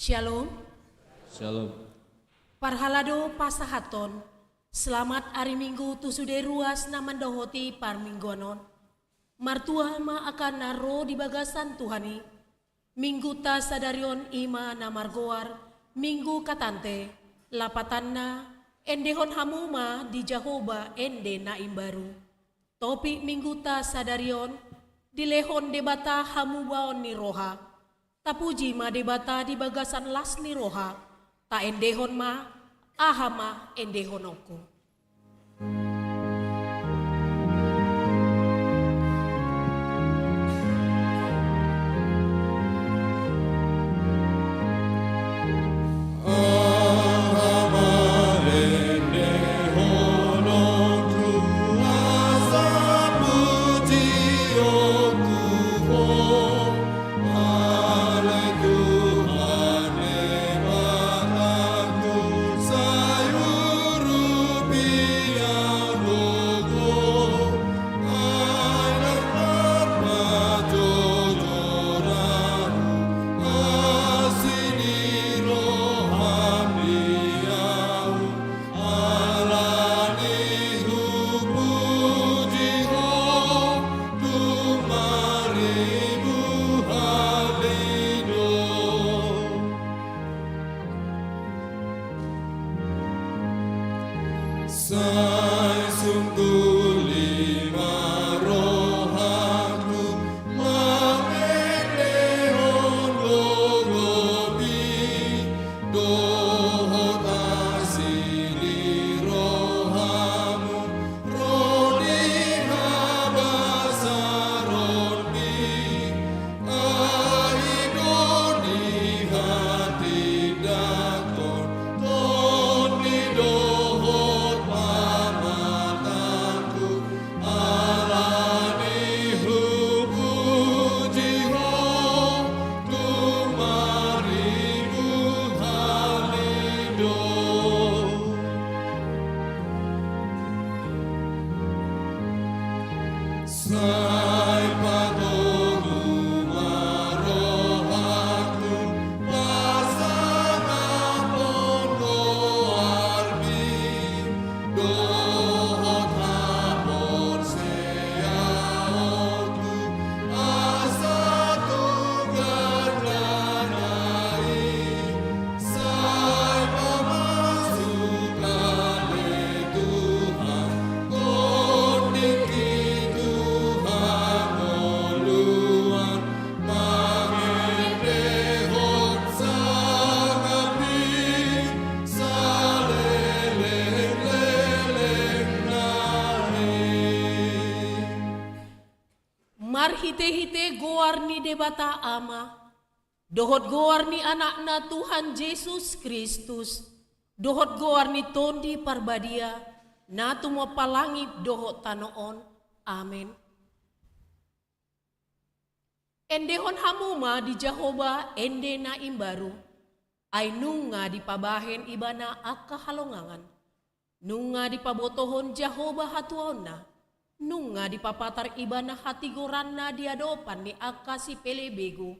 Shalom. Shalom. Parhalado pasahaton. Selamat hari Minggu tusude ruas namandohoti parminggonon. Martua ma akan naro di bagasan Tuhani. Minggu ta sadarion ima namargoar. Minggu katante. Lapatanna endehon hamuma di Jahoba ende naim baru. Topi minggu ta sadarion. Dilehon debata hamubaon ni roha. Tapuji ma debata di bagasan las ni roha. Ta endehon ma, ahama endehon oko. Hite-hite goar ni debata ama, dohot goar ni anakna Tuhan Yesus Kristus, dohot goar ni tondi parbadia, na tumo palangit dohot tanoon, amin. Endehon hamuma di Jahoba ende na imbaru, ay nunga di pabahen ibana akka halongangan, nunga di pabotohon Jahoba hatuonna, nunga di papatar ibana hati goranna di adopan ni akka si pelebego.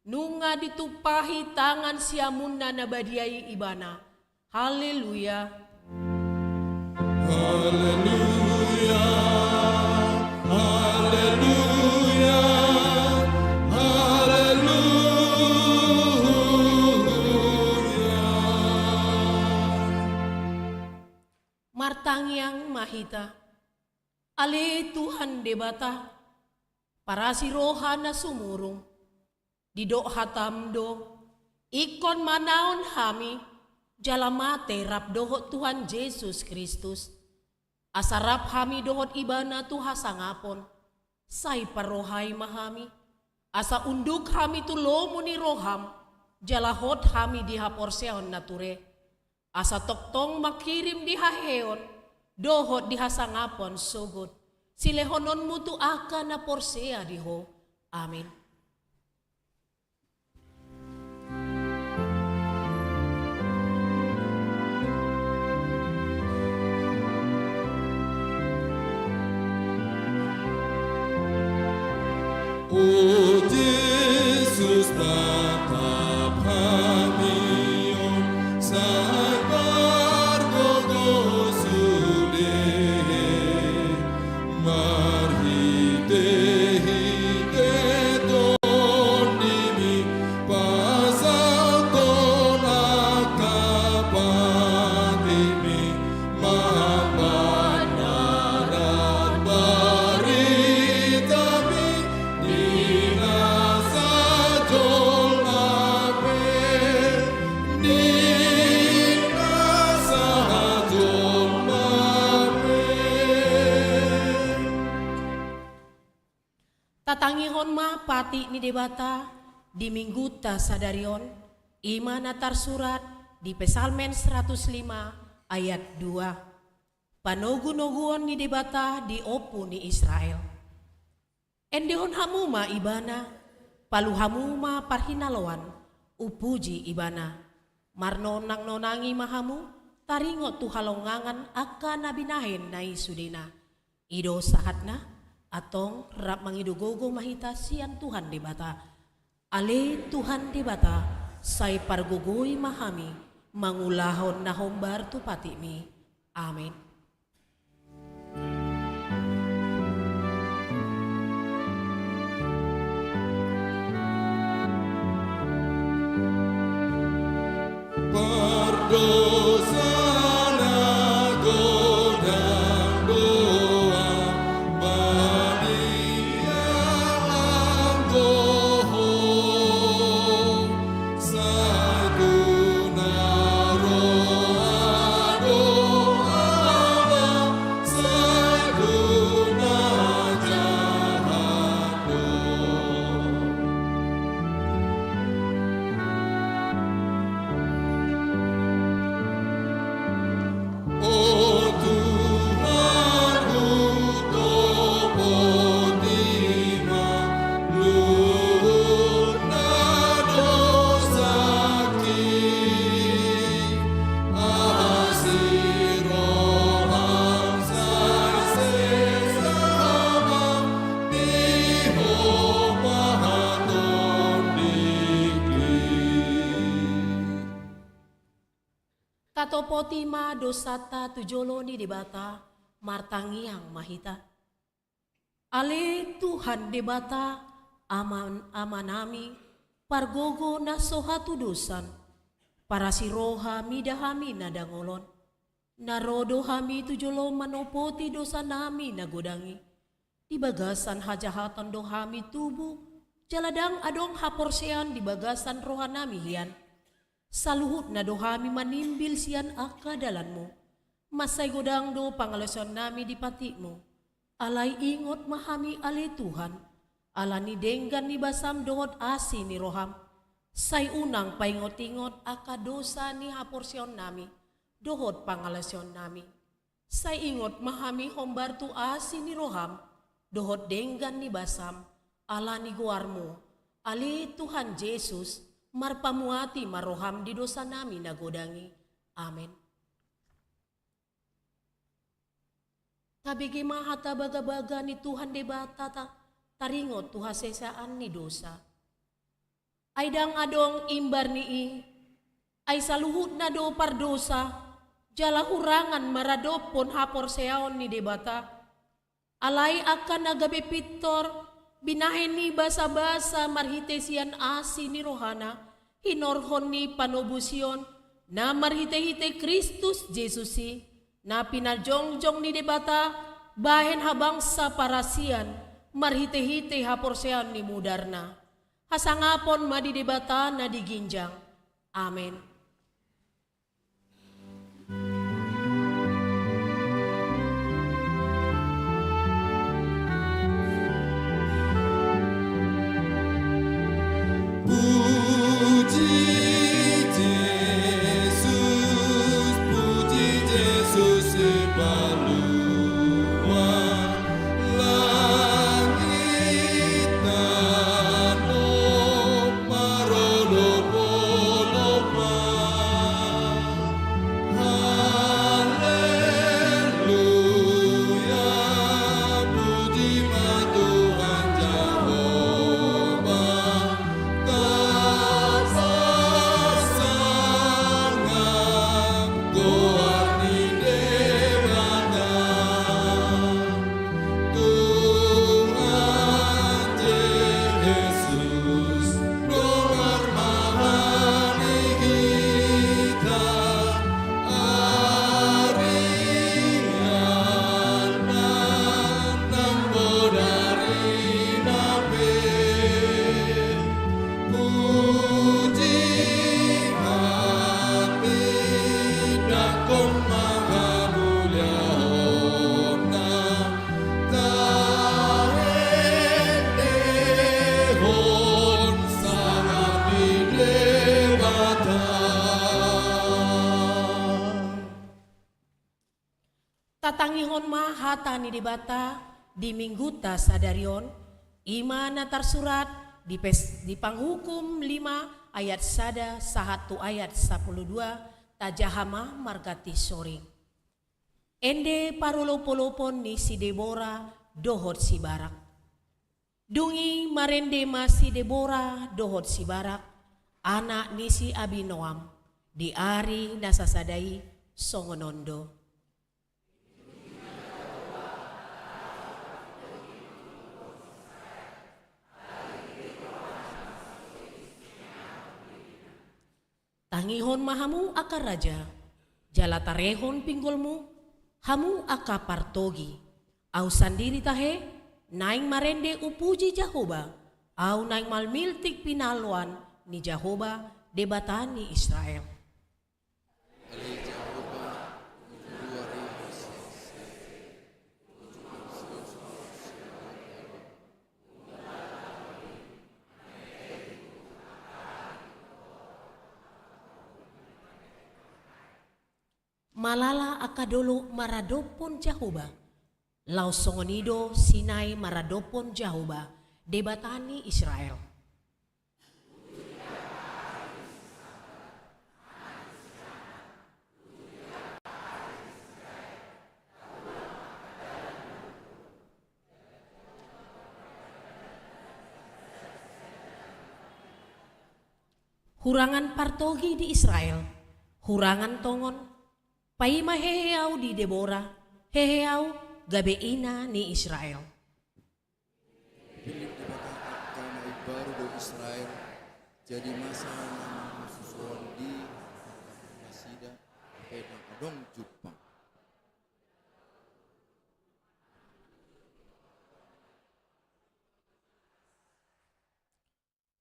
Nunga ditupahi tangan siamunna nabadiai ibana. Haleluya. Haleluya. Haleluya. Haleluya. Martangyang mahita. Ale Tuhan debata, para si roha na sumurong, didok hatamdo, ikon manaon hami, jalamate rap dohot Tuhan Yesus Kristus, asarap hami dohot ibana tuha sangapon, say parohay mahami, asa unduk hami tulomo ni roham, jalahot hami dihaporseon nature, asa toktong makirim dihaheon, dohot dihasangapon sugod. Silehonon mo tu aka na porsea diho. Amin. O Jesus, tatap kami. Tatangihon ma pati ni debata di minggu ta sadarion imana tarsurat di Pesalmen 105 ayat 2. Panogu-noguon ni debata di opu ni Israel. Endehon hamuma ibana, palu hamuma parhinalawan, upuji ibana. Marnonang nonangi mahamu, taringot tu halongangan aka nabinahin na isudina. Ido sahatna, atong rap mangidugogo mahita sian Tuhan debata. Ale Tuhan debata, say pargugoy mahami, mangulahon na hombar tu patimi. Amin. Perdosana godang doa Maria anggoho Saiduna roa doa Saiduna jahado. Oh Tuhanku topotima luna dosaki asiroham saisesama nihomahaton diki. Tatopoti ma dosata tujolo ni debata martangiang mahita. Ale Tuhan debata amanami pargogo na sohatu dosan. Para siroha midahami na dangolon. Narodo hami tujolo manopoti dosa nami na godangi. Di bagasan hajahatan dohami tubuh. Jaladang adong haporsean di bagasan rohanami hian. Saluhut na dohami manimbil sian akadalanmu. Masay godang do pangalason nami di patimu. Alay ingot mahami ale Tuhan. Ala ni denggan ni basam dohot asi ni roham. Say unang paingot-ingot akadosa ni haporsyon nami. Dohot pangalason nami. Say ingot mahami hombar tu asi ni roham. Dohot denggan ni basam. Ala ni guarmu. Ale Tuhan Yesus. Marpamuati maroham di dosa nami nagodangi. Amin. Tabigi mahata baga-baga ni Tuhan debata taringot tuha sesaan ni dosa. Ay dang adong imbar ni ay saluhut na do pardosa. Jala hurangan maradopon hapor seaon ni debata. Alay akan nagabi pitor. Binahin ni basa-basa marhitesian asi ni rohana, hinorhon ni panobusyon, na marhite-hite Kristus Jesusi, na pinajongjong ni debata, bahen habang sa parasian, marhite-hite haporsean ni mudarna. Hasangapon madidebata na diginjang. Amen. Puji Yesus sebaluan langit dan marono polopan. hon ma hatani debata di mingguta sadarion imana tersurat di panghukum 5 ayat 1 ayat 12 tajahama margati soring. Ende parulopolopon ni si Debora dohot si Barak. Dungi marende ma si Debora dohot si Barak, anak ni si Abinoam, di ari nasasadai songonondo. Tangihon mahamu aka raja, jalatarehon pinggolmu, hamu aka partogi, au sandiri tahe, naing marende upuji Jahoba, au naing malmiltik pinalwan ni Jahoba debatani Israel. Malala akadolo maradopon Jahoba, lau songonido Sinai maradopon Jahoba, debatani Israel. Hurangan partogi di Israel, hurangan tongon, paima heheau di Debora, heheau gabeina ni Israel. Pilih dibatakan karena baru do Israel, jadi masa nama susuan di Masida, pedang adong Jepang.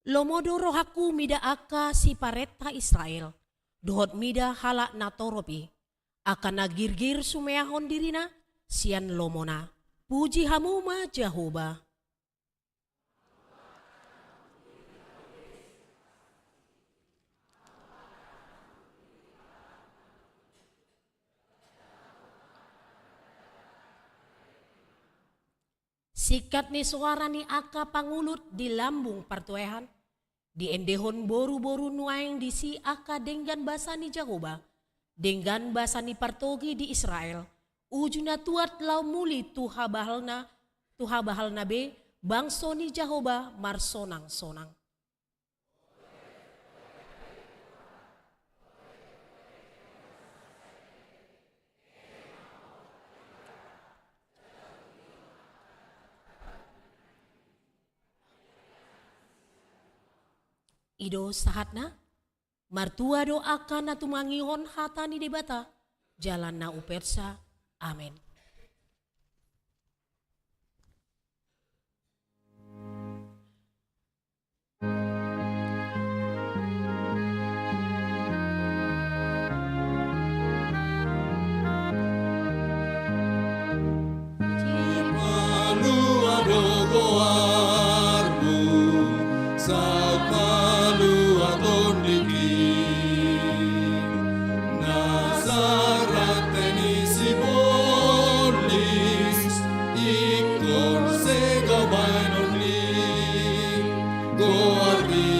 Lomodo rohaku mida aka si pareta Israel, dohot mida halak natoropi, akan nagirgir sumeahon dirina, sian lomona, puji hamuma Jahoba. Sikat ni suara ni aka pangulut di lambung partuehan, di endehon boru-boru nuaing di si aka denggan basani Jahoba, denggan basani partogi di Israel, ujuna tuat lau muli tuha bahalna be, bangsoni Jahoba marsonang-sonang. Ido sahatna, martua doakan na tumangihon hatani debata, jalan na upersa, amin. Malu adogo armu, saat malu atondiki, Nazarat tenisi bolis, ikon sega bainonli, goardi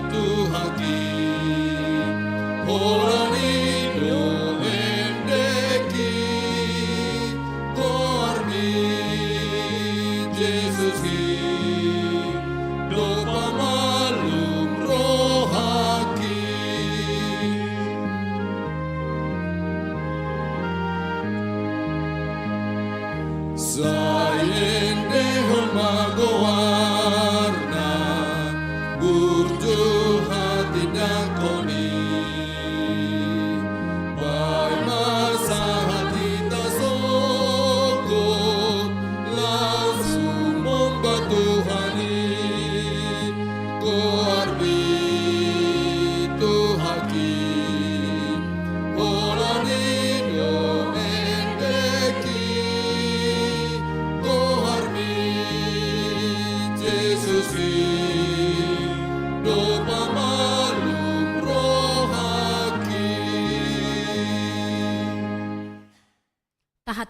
tuhaki, horani do endeki, goardi Jesus ki, do pamalum rohaki. Sayende magoarna burju hati dakoni bai masa hati tasoko langsung membatuhani korbi tuhaki olani do endeki Goharmi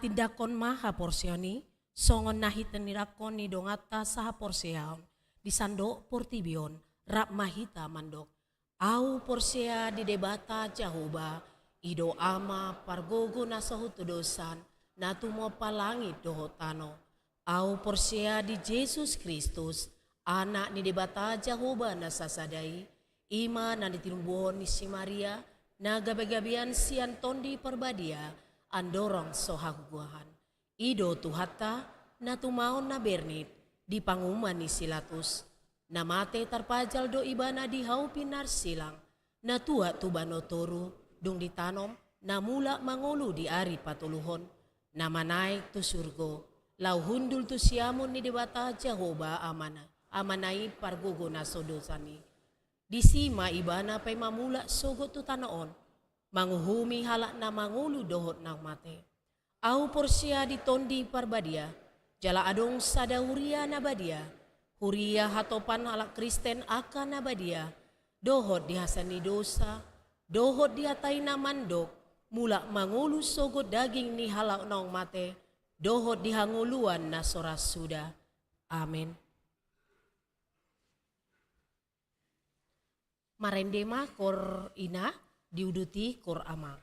tindakon maha porsioni, songon nahiten nirakon ni dongata saha porsiaon, di sandok portibion, rap mahita mandok. Au porsia di debata Jahoba, ido ama pargogo na sahutu dosan, na tumo palangit dohotano. Au porsia di Yesus Kristus, anak ni debata Jahoba na sasadai, ima na ditinumbuhon ni si Maria, na gabi-gabian sian tondi perbadia, andorong sohaguahan. Ido tuhata na tumaon na bernit, di panguman ni silatus, na mate tarpajal do ibana di haupinar silang, na tua tubano toru, dong ditanom, na mula mangulu di ari patuluhon, na manaik tu surgo, lau hundul tu siamun ni debata Jahoba amanai pargogo na sodosani. Disima ibana pay mamula sogot tu tanaon, manguhumi halak na mangulu dohot nang mate. Au porsia di tondi parbadia, jala adong sada huria nabadia, huria hatopan halak Kristen akan nabadia, dohot dihasani dosa, dohot dihatai na mandok, mula mangulu sogot daging ni halak nang mate, dohot dihanguluan na soras sudah. Amin. Marendema kor ina diuduti kor ama.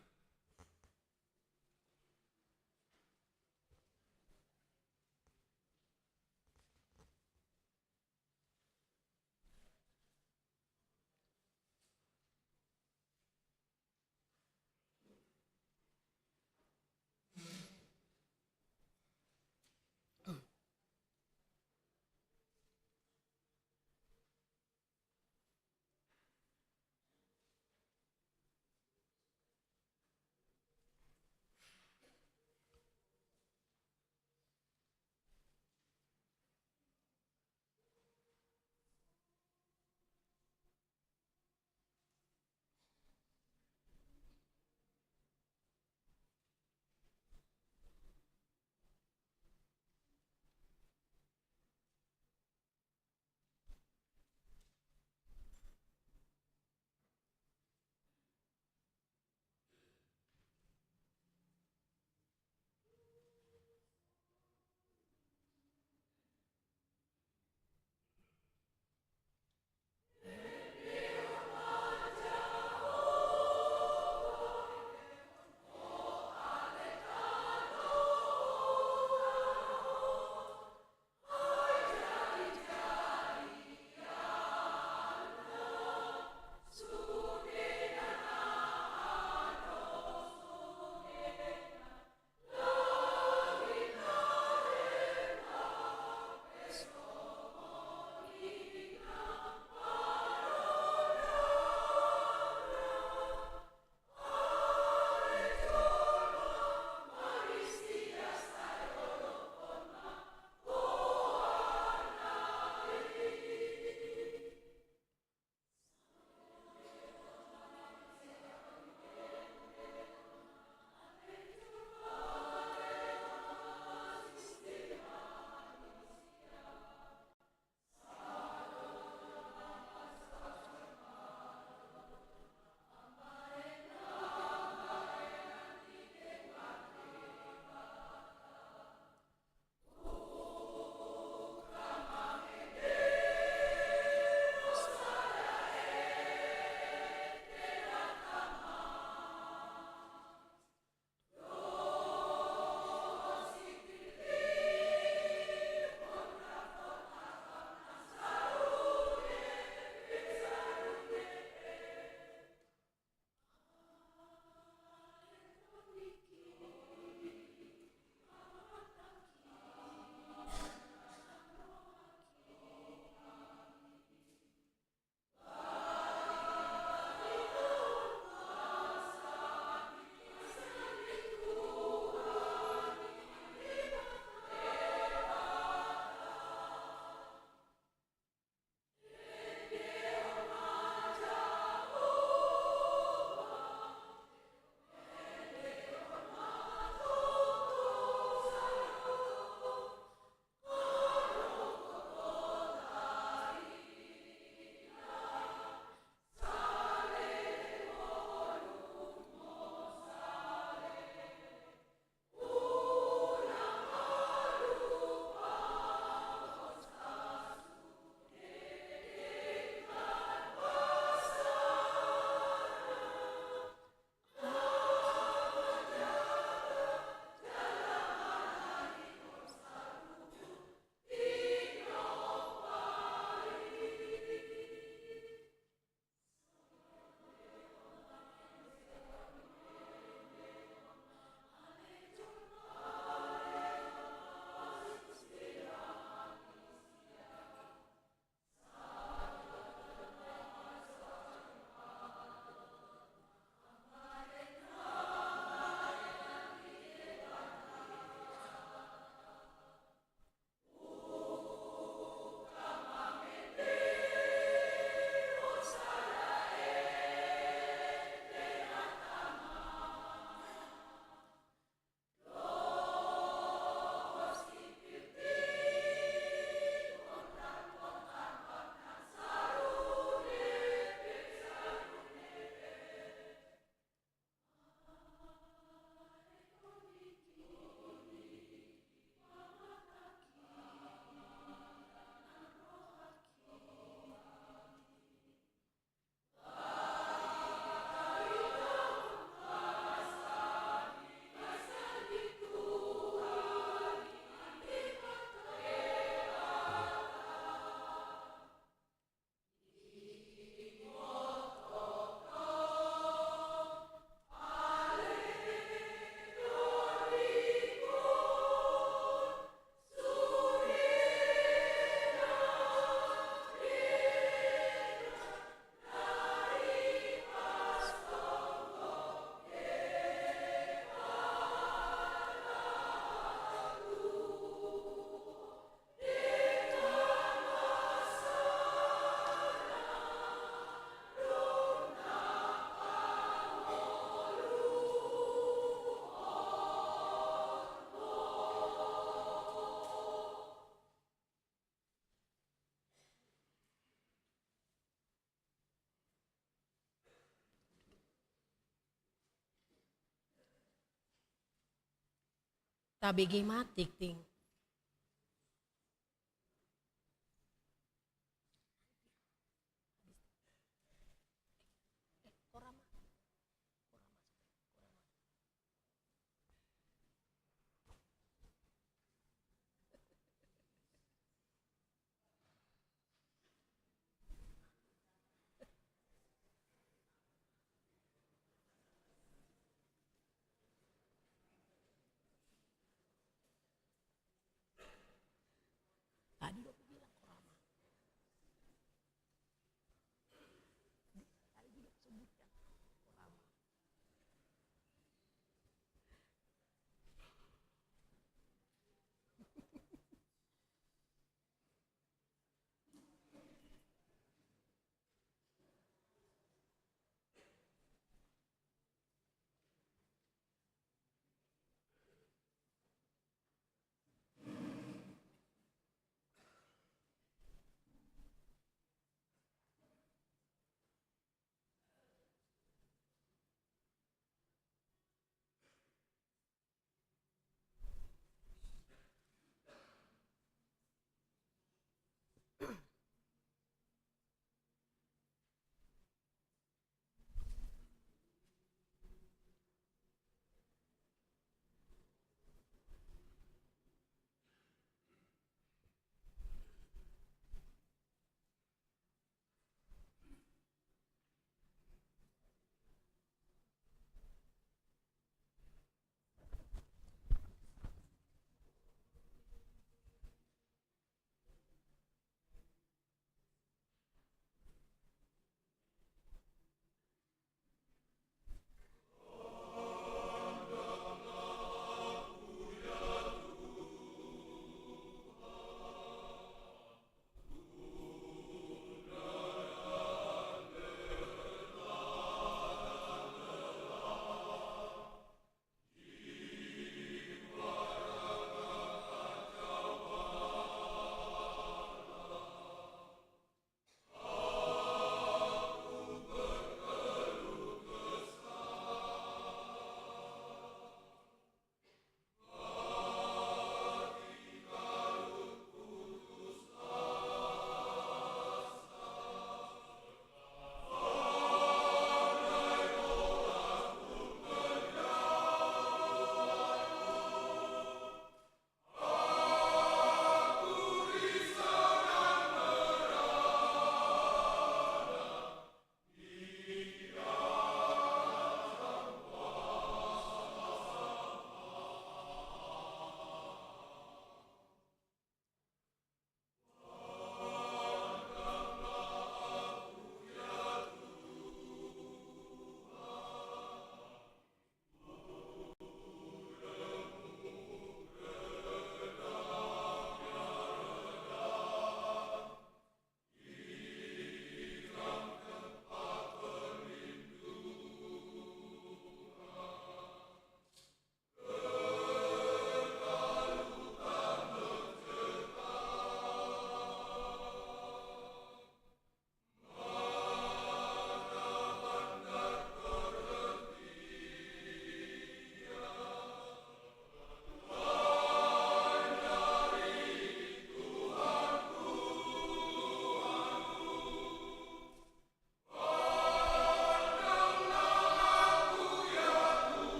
Tabigi matik ting.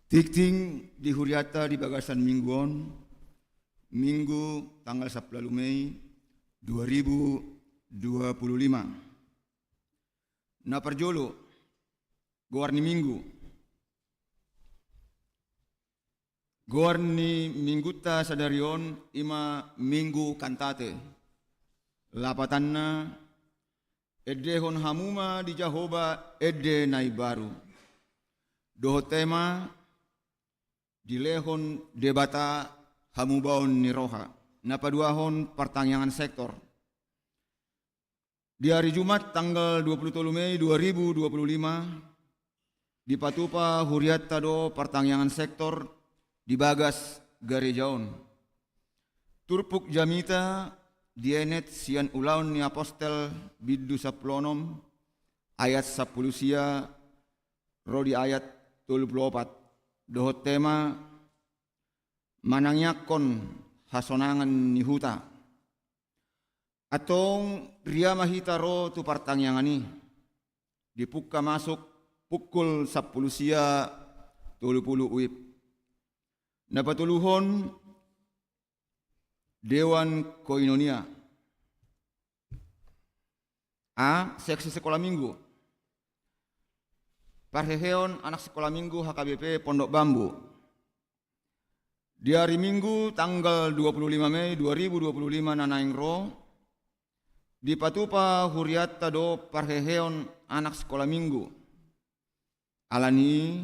Tikting di Huriata di Bagasan Mingguon, Minggu tanggal 10 Mei 2025. Na perjolo, Goarni Minggu. Goarni Mingguta sadarion ima Minggu kantate. Lapatanna edehon hamuma di Jahoba ede nai baru. Doho tema dilehon debata hamubaon ni roha. Napaduahon pertanyaan sektor. Di hari Jumat tanggal 23 Mei 2025 di Patupa Huriata do pertanyaan sektor di Bagas Garejaon. Turpuk Jamita dienet sian ulaun ni apostel biddu saplonom ayat 10 sia rodi ayat 34. Dohot tema manangyakon hasonangan ni huta. Atong ria mahita ro tu pertanyaan ini. Dipuka masuk pukul 10 sia 30 uip. Napatuluhon Dewan Koinonia. A. Seksi sekolah minggu. Parheheon anak sekolah minggu HKBP Pondok Bambu. Di hari Minggu tanggal 25 Mei 2025 nanaing ro di Patupa Huriata do Parheheon anak sekolah minggu. Alani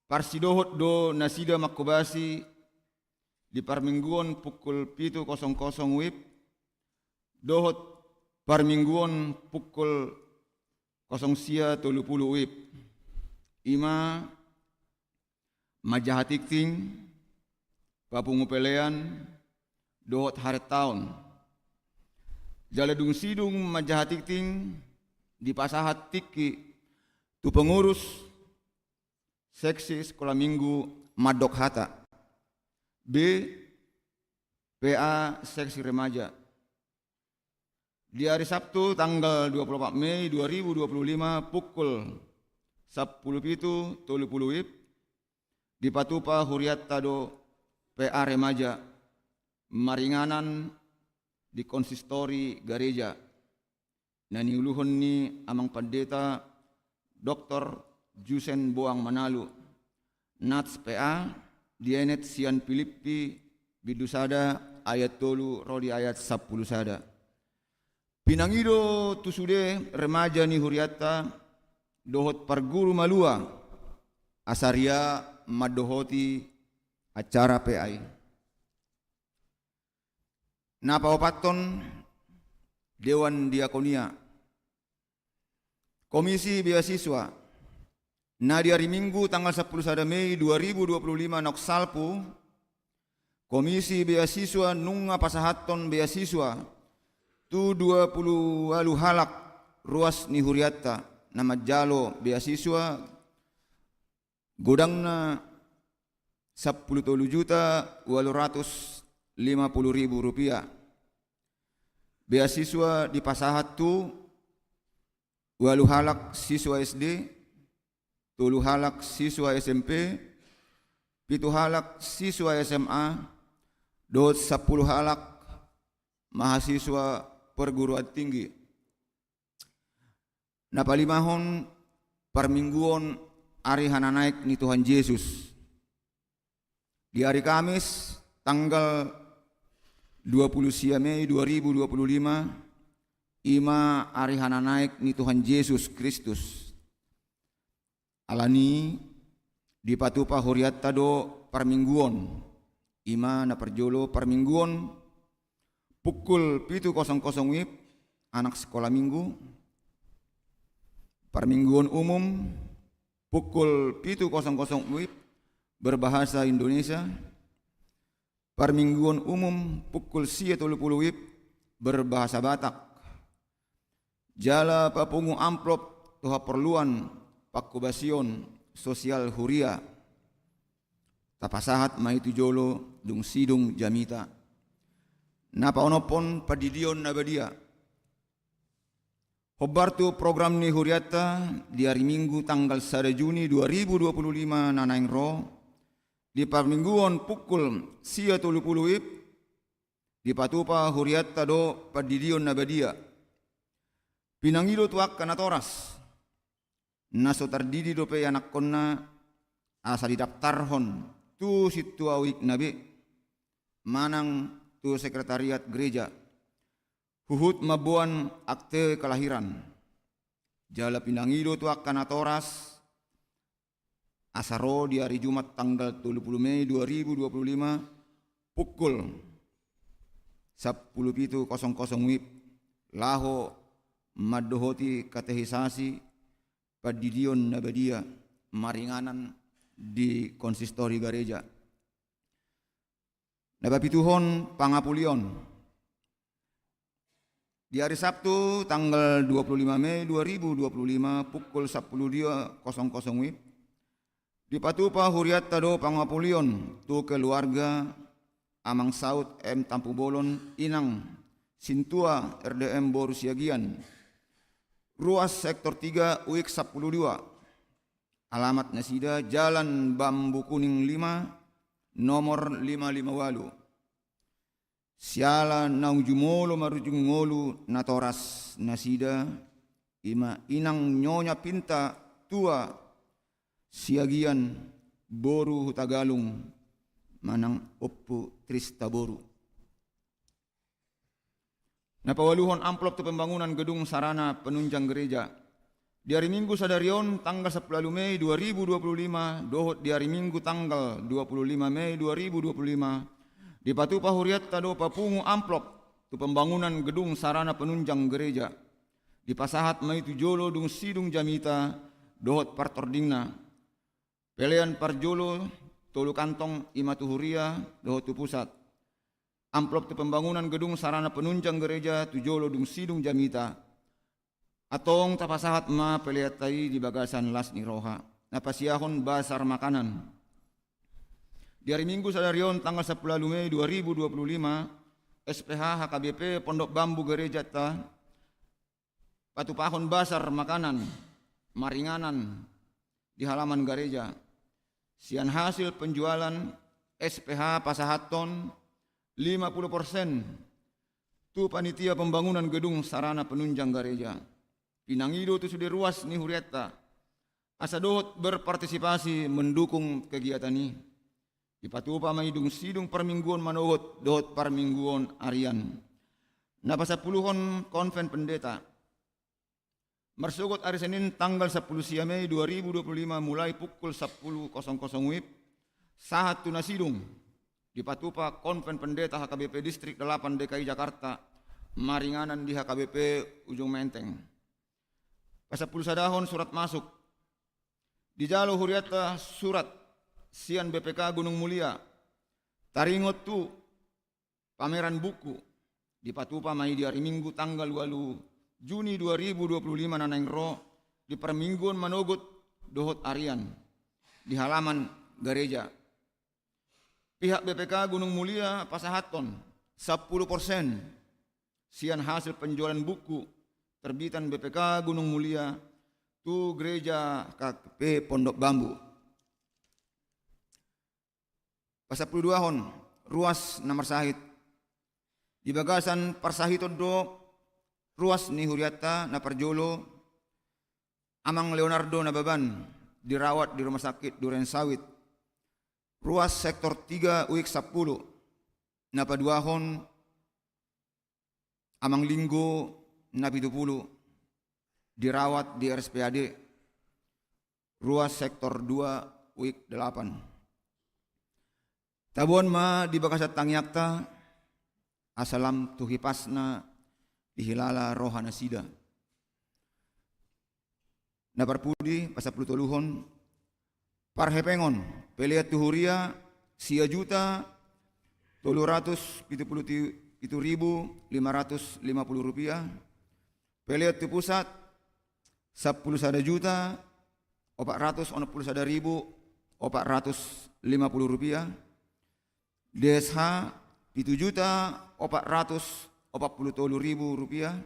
Parsidohot do Nasida Makobasi di Parmingguon pukul 7.00 WIB. Dohot Parmingguon pukul 0.30 WIB. Ima Majahatikting Papungupelean dohot hari tahun. Jaladung sidung Majahatikting di Pasahat Tiki tu pengurus seksi sekolah minggu Madok Hata. B. PA seksi remaja. Di hari Sabtu tanggal 24 Mei 2025 pukul 10.30 WIB di Patupa Huriata do PA remaja maringanan di konsistori gereja. Nani uluhon ni amang pendeta Dr. Jusen Boang Manalu. Nats PA dienet sian Filipi bidusada ayat 3 rodi ayat 10 sada. Pinangido tusude remaja ni Huriata dohot parguru malua asaria madohoti acara PAI. Napa opaton Dewan Diakonia. Komisi Beasiswa. Na di hari Minggu tanggal 10 Mei 2025 Noksalpu Komisi Beasiswa nunga pasahaton beasiswa tu 20 alu halak ruas ni Huriata nama jalo beasiswa godangna 10.850.000 rupiah. Beasiswa di pasahat tu 2 halak siswa SD, 3 halak siswa SMP, 7 halak siswa SMA, 10 halak mahasiswa perguruan tinggi. Napalimahon parmingguon ari hananaik ni Tuhan Yesus. Di hari Kamis tanggal 20 Mei 2025 ima ari hananaik ni Tuhan Yesus Kristus. Alani di Patupa Huriata do parmingguon ima na perjolo parmingguon pukul 7.00 WIB anak sekolah minggu. Parmingguan umum pukul 7.00 WIB berbahasa Indonesia. Parmingguan umum pukul 10.30 WIB berbahasa Batak. Jala papungu amplop tuha perluan pakubasion sosial huria. Tapasahat maitu jolo dung sidung jamita. Napa onopon padidion nabadia. Hobartu program ni Huriata di hari Minggu tanggal 1 Juni 2025 nanaing ro di parmingguan pukul 30 wib di patupa Huriata do padidion na badia. Pinangilo tuak kanatoras naso tardidi do pe anak konna asa didaftarhon tu situ awik nabi manang tu sekretariat gereja. Huhut mabuan akte kelahiran. Jala pinangilo tu kanatoras asaro di hari Jumat tanggal 30 Mei 2025 pukul 10.00 wib laho madohoti katehisasi padidion nabadia maringanan di konsistori gereja. Nabapituhon pangapulion. Di hari Sabtu tanggal 25 Mei 2025 pukul 10.00 wib di patupa Huriata do pangapulion tu keluarga Amang Saud M Tampu Bolon Inang Sintua RDM Boru Siagian ruas sektor 3 UIK 12 alamat nasida Jalan Bambu Kuning 5 nomor 558 siala naung jumolo marujung ngolu natoras nasida ima inang nyonya pinta tua siagian boru hutagalung manang oppu trista boru. Napawaluhon amplop tu pembangunan gedung sarana penunjang gereja. Di hari Minggu sadarion tanggal 10 Mei 2025 dohot di hari Minggu tanggal 25 Mei 2025 di patupa Huriata do papungu amplop tu pembangunan gedung sarana penunjang gereja. Di pasahat mai tu jolo dung sidung jamita dohot partordingna. Pelean parjolo tolu kantong imatu huria dohot tu pusat. Amplop tu pembangunan gedung sarana penunjang gereja tu jolo dung sidung jamita. Atong tapasahat ma peleatai di bagasan las ni roha. Napasiahon basar makanan. Di hari Minggu sadarion tanggal 10 Mei 2025 SPH HKBP Pondok Bambu Gereja ta patupahon basar makanan maringanan di halaman gereja. Sian hasil penjualan SPH pasahaton 50% tu panitia pembangunan gedung sarana penunjang gereja. Pinangido tu sudah ruas ni Huriata asa dohot berpartisipasi mendukung kegiatan ini. Di patupa maidung sidung permingguan manohot dohot permingguan arian. Napasapuluhon konven pendeta. Marsugot hari Senin tanggal 10 Mei 2025 mulai pukul 10.00 wib sahat tuna sidung di patupa konven pendeta HKBP Distrik 8 DKI Jakarta maringanan di HKBP Ujung Menteng. Pasapuluh sadahon surat masuk. Di jalo Huriata surat Sian BPK Gunung Mulia taringot tu pameran buku di patupa mai di hari Minggu tanggal 8 Juni 2025 nanaing ro di permingguan manogot dohot arian di halaman gereja. Pihak BPK Gunung Mulia pasahaton 10% sian hasil penjualan buku terbitan BPK Gunung Mulia tu gereja KKP Pondok Bambu. Pasapuluh duahon ruas nomor sahit di bagasan parsahiton do ruas ni Huriata na parjolo Amang Leonardo na baban dirawat di rumah sakit Duren Sawit. Ruas sektor 3 UIK 10 na paduahon Amang Linggo na 70 dirawat di RSPAD. Ruas sektor 2 UIK 8. Tabuan ma di bakasat tangyakta asalam tuhipasna dihilala rohana sida. Naparpudi pasapuluh toluhon parhepengon peliat tuhuria sia juta 777.550 rupiah. Peliat tu pusat 10 juta 461.450 rupiah. DSH 7 juta 440.000 rupiah.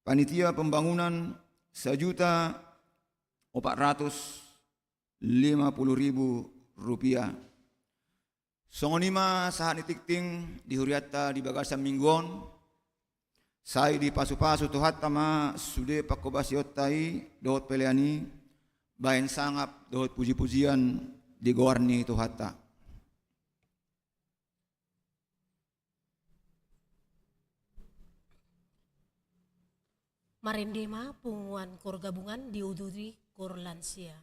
Panitia pembangunan 1.450.000 rupiah. Songonima sahat nitikting di huriata di bagasan mingguon. Sai di pasu-pasu tuhat tama sude pakobasiottai dohot peleani. Bain sangap dohot puji-pujian di goarni tuhata. Marindema punguan kor gabungan diuduri kor lansia.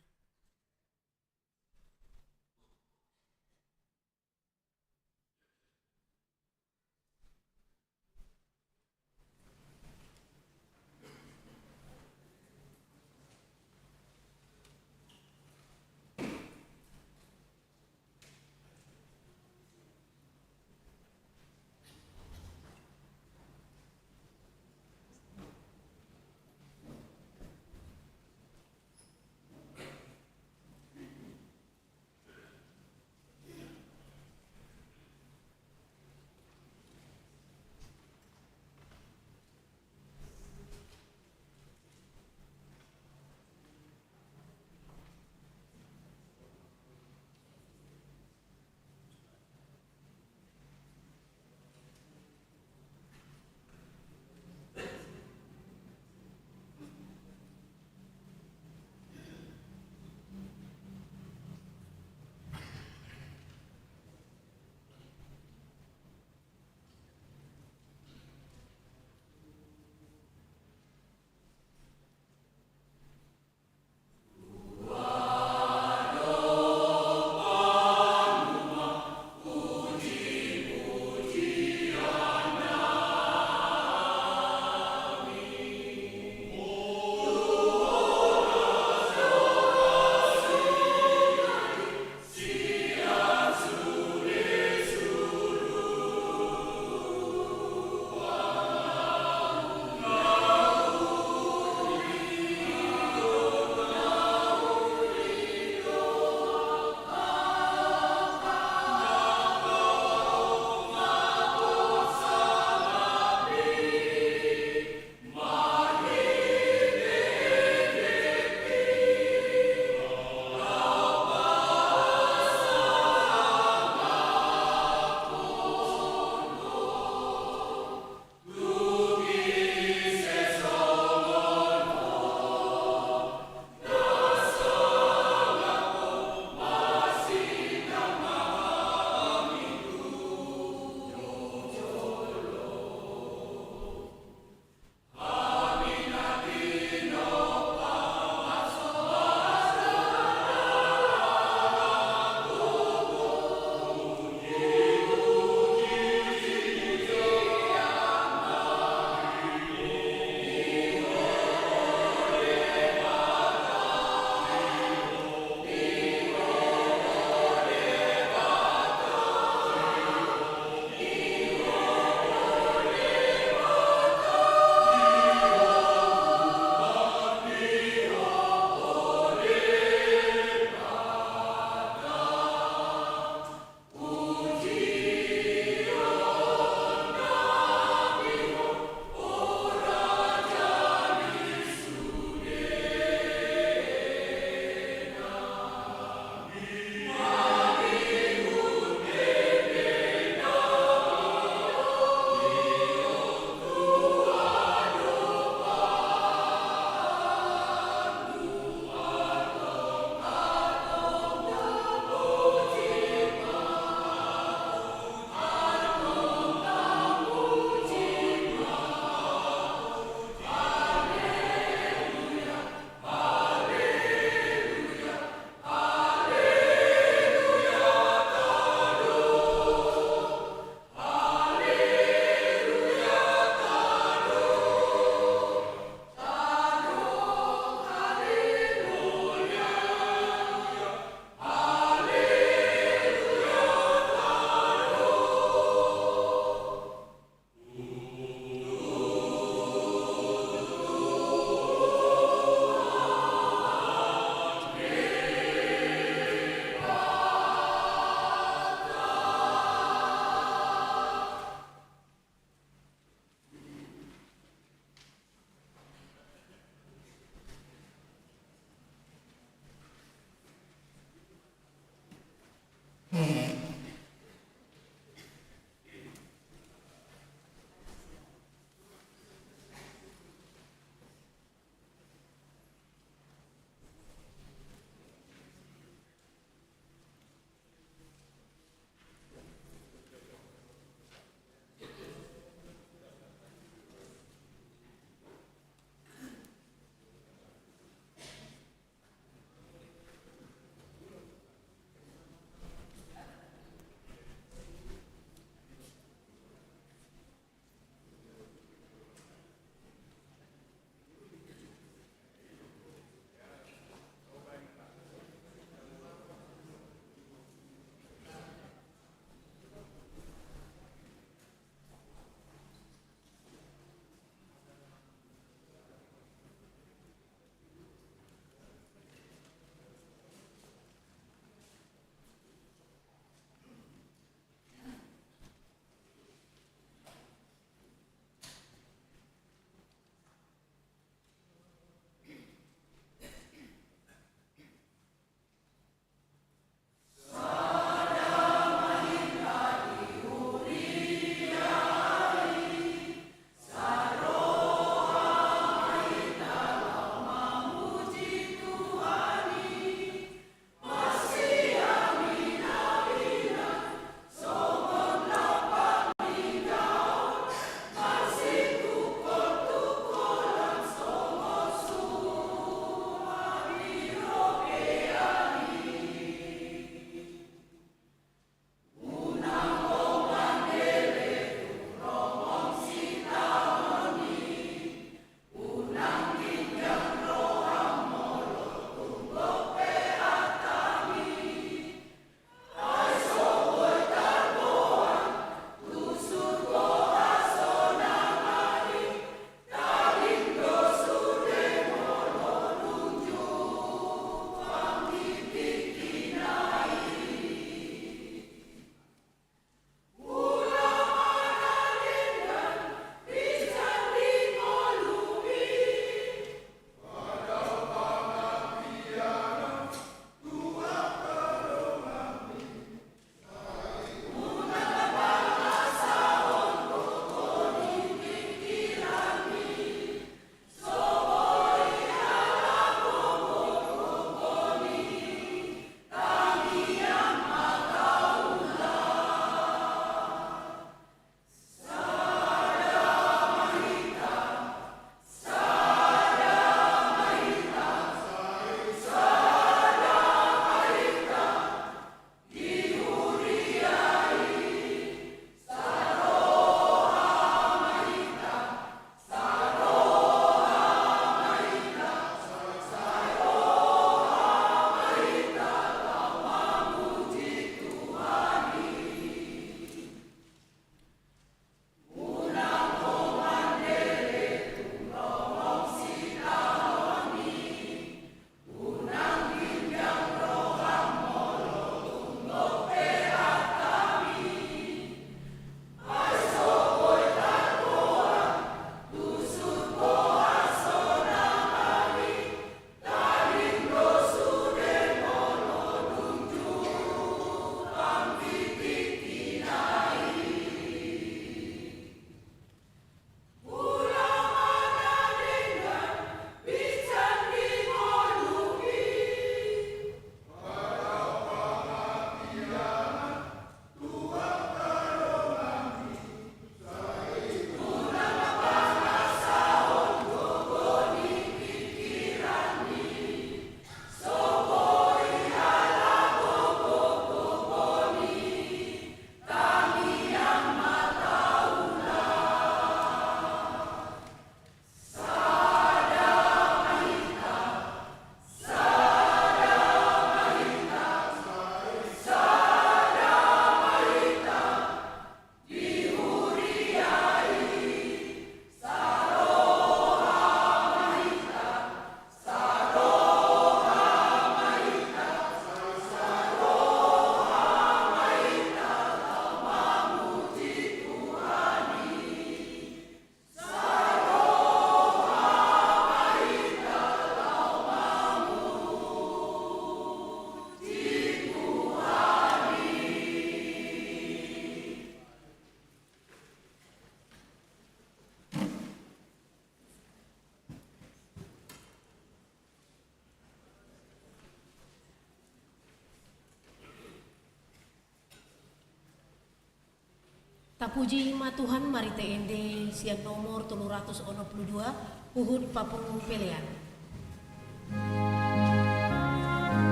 Tapuji ma Tuhan mari TND sian nomor 362 Uhud Papung Pelean.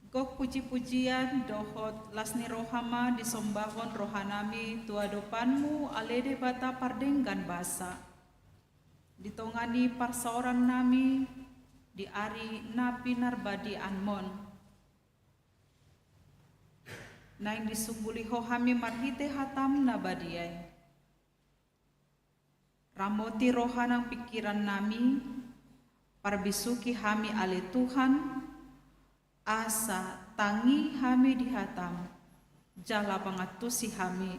Gok puji-pujian dohot lasni rohama disombahon rohanami tuadopanmu alede bata pardenggan basa. Ditongani parsaoran nami di ari napi narbadi anmon. Naing disumbuli hohami marhite hatam nabadiai. Ramoti rohanang pikiran nami parbisuki hami ale Tuhan, asa tangi hami dihatam, jala pangatusi hami,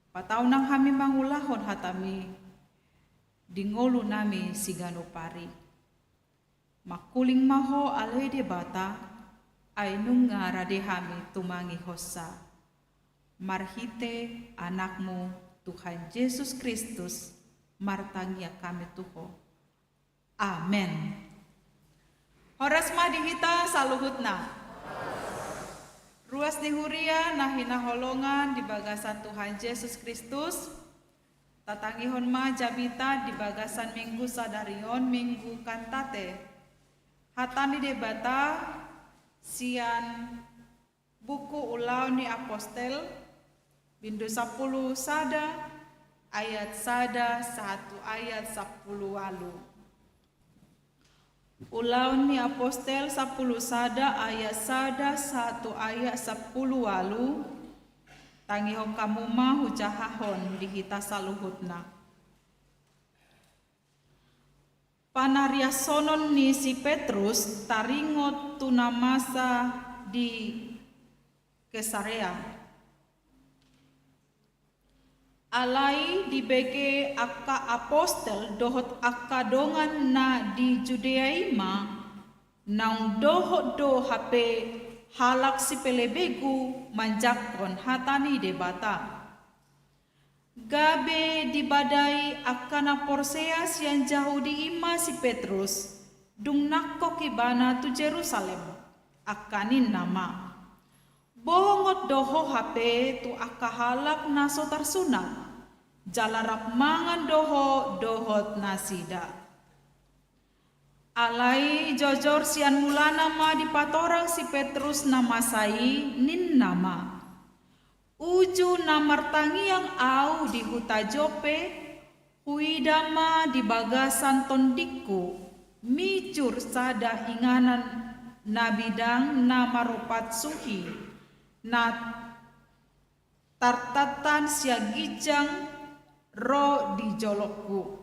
pataunang hami mangulahon hatami, dingolu nami sigano pari. Makuling maho ale de bata, ay nung ngarade hami tumangi hosa. Marhite anakmu Tuhan Yesus Kristus, martangya kami tuho. Amen. Horas madihita saluhutna. Ruas ni huria nah hinaholongan di bagasan Tuhan Yesus Kristus. Tatangihon ma jabita di bagasan minggu sadarion minggu kantate. Hatani debata sian buku ulau ni apostel bindu 10 sada ayat sada 1 ayat 10 walu. Ulau ni apostel 10 sada ayat sada 1 ayat 10 walu. Tangihong kamuma hujahahon dihita saluhutna. Panariasonon ni si Petrus taringot tunamasa di Kesarea. Alai dibege akka apostel dohot akka dongan na di Judea ima nang dohot do hape halak si pelebegu manjakon hatani debata. Gabe dibadai akana porseas yang jauh di ima si Petrus dung nakko kibana tu Jerusalem akanin nama. Bohongot doho hape tu akka halak naso tarsuna. Jalarap mangan doho dohot nasida. Alai jojor sian mulana ma di patorang si Petrus nama sai nin nama. Uju namar tangiang au di huta Jope, huidama di bagasan tondiku, micur sada inganan nabidang nama ropat suhi, na tartatan siagijang ro di jolokku.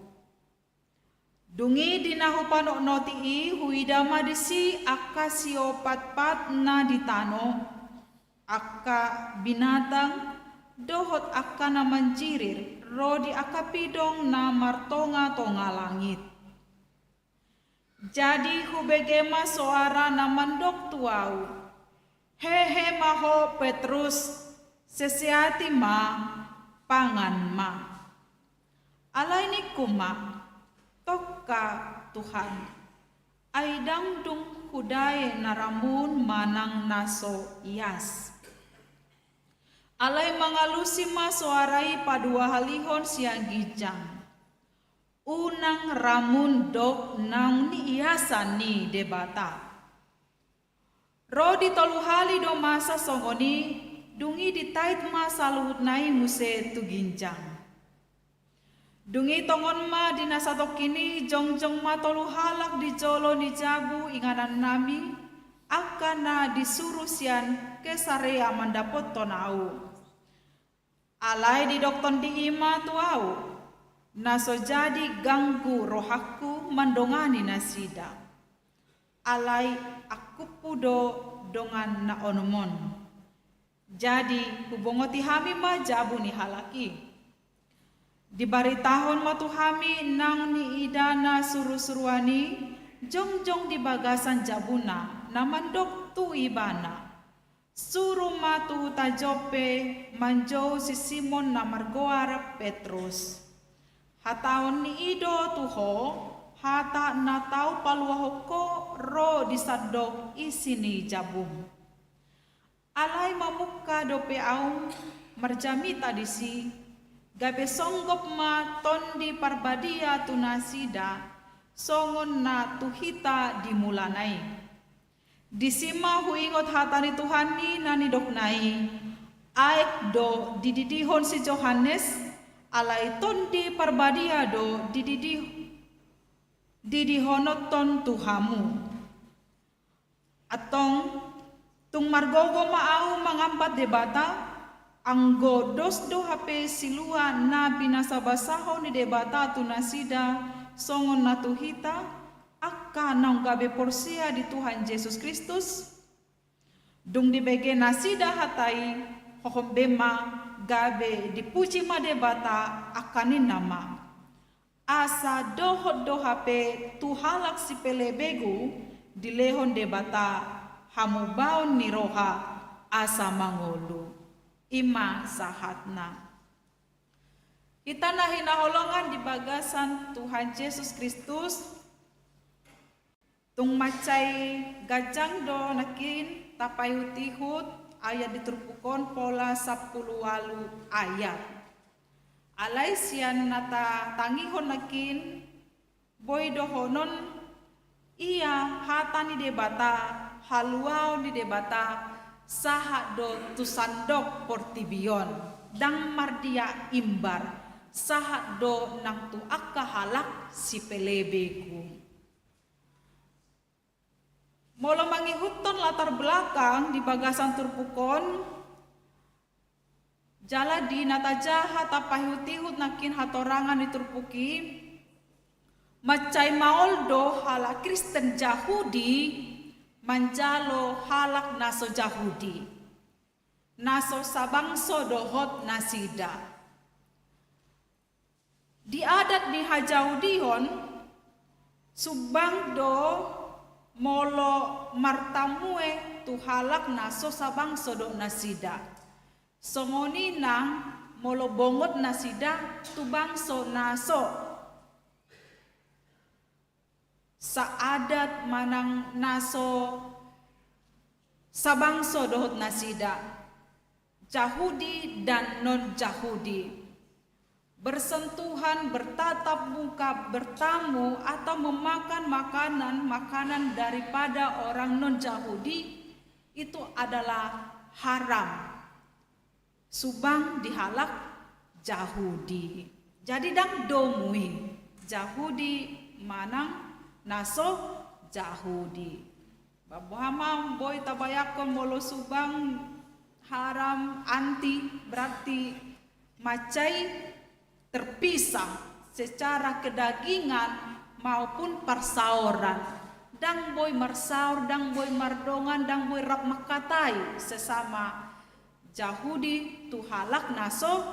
Dungi dinahupanok noti huidama disi akka siopat-pat na ditano, akka binatang dohot akka na manjirir, ro di akka pidong na martonga-tonga langit. Jadi hubegema suara na mandok tuau, hehe maho Petrus, sesiati ma, pangan ma. Alai ni kuma, toka Tuhan, ay dangdung huday naramun manang naso ias. Alay mangalusi ma suarai padua halihon siang gijang. Unang ramun dok nang ni iasan ni debata. Rodi tolu hali do masa songoni, dungi ditait masa luhut nai muse tu ginjang. Dungi tongon ma dinasatok kini jongjong ma tolu halak di jolo ni jabu inganan nami akana disuruh sian Kesarea mandapot tonau. Alai di dokton di ima tuau naso jadi ganggu rohaku mandongani nasida. Alai aku pudo dongan na onomon. Jadi hubungoti hami ma jabu ni halaki. Dibaritahon matuhami nang ni idana suru-suruani jongjong di bagasan jabuna namandok tu ibana. Suruh matu tajope manjau si Simon namargoar Petrus. Hataon ni ido tuho hata natau paluahoko ro disadok isini jabum. Alai mamuka dope aum marjamita disi. Gabe songgop ma tondi parbadia tunasida songon na tuhita dimulanai. Disima huingot hatani Tuhani nani doknai. Aek do dididihon si Johannes alai tondi parbadia do didihonoton Tuhamu. Atong tung margogo maau mangampat debata. Anggo dos do hape silua na binasa basaho ni debata tunasida songon natuhita akka nang gabe porsia di Tuhan Yesus Kristus. Dung di bege nasida hatai hohom bema gabe dipuji madebata akanin nama. Asa dohot dohape tuhalak si pelebegu dilehon debata hamubaon niroha asa mangolu. Ima sahatna. Kita na hinaholongan di bagasan Tuhan Yesus Kristus. Tung macay gajang do nakin tapayutihut ayat diturpukon pola 10 ayat. Alay siyan nata tangihon nakin boy dohonon iya hata ni debata haluaw ni debata saha do tusandok portibion dang mardia imbar saha do nang tu akka halak si pelebeku. Molo mangihuton latar belakang di bagasan turpukon jala di natajaha tapahutihut nakin hatorangan di turpuki macay maoldo hala Kristen Yahudi manjalo halak naso Yahudi naso sabangso dohot nasida. Di adat di Hajaudion subang do molo martamue tu halak naso sabangso do nasida. Songoni nang molo bongot nasida tu bangso naso. Sa adat manang naso sabangso dohot nasida. Yahudi dan non-Yahudi. Bersentuhan, bertatap muka, bertamu atau memakan makanan daripada orang non-Yahudi itu adalah haram. Subang dihalak Yahudi. Jadi dang domui Yahudi manang naso Yahudi. Babuhama boy tabayakon molo subang haram anti berarti macai terpisah secara kedagingan maupun persauran. Dang boy marsaur, dang boy mardongan, dang boy rap makatai sesama Yahudi tu halak naso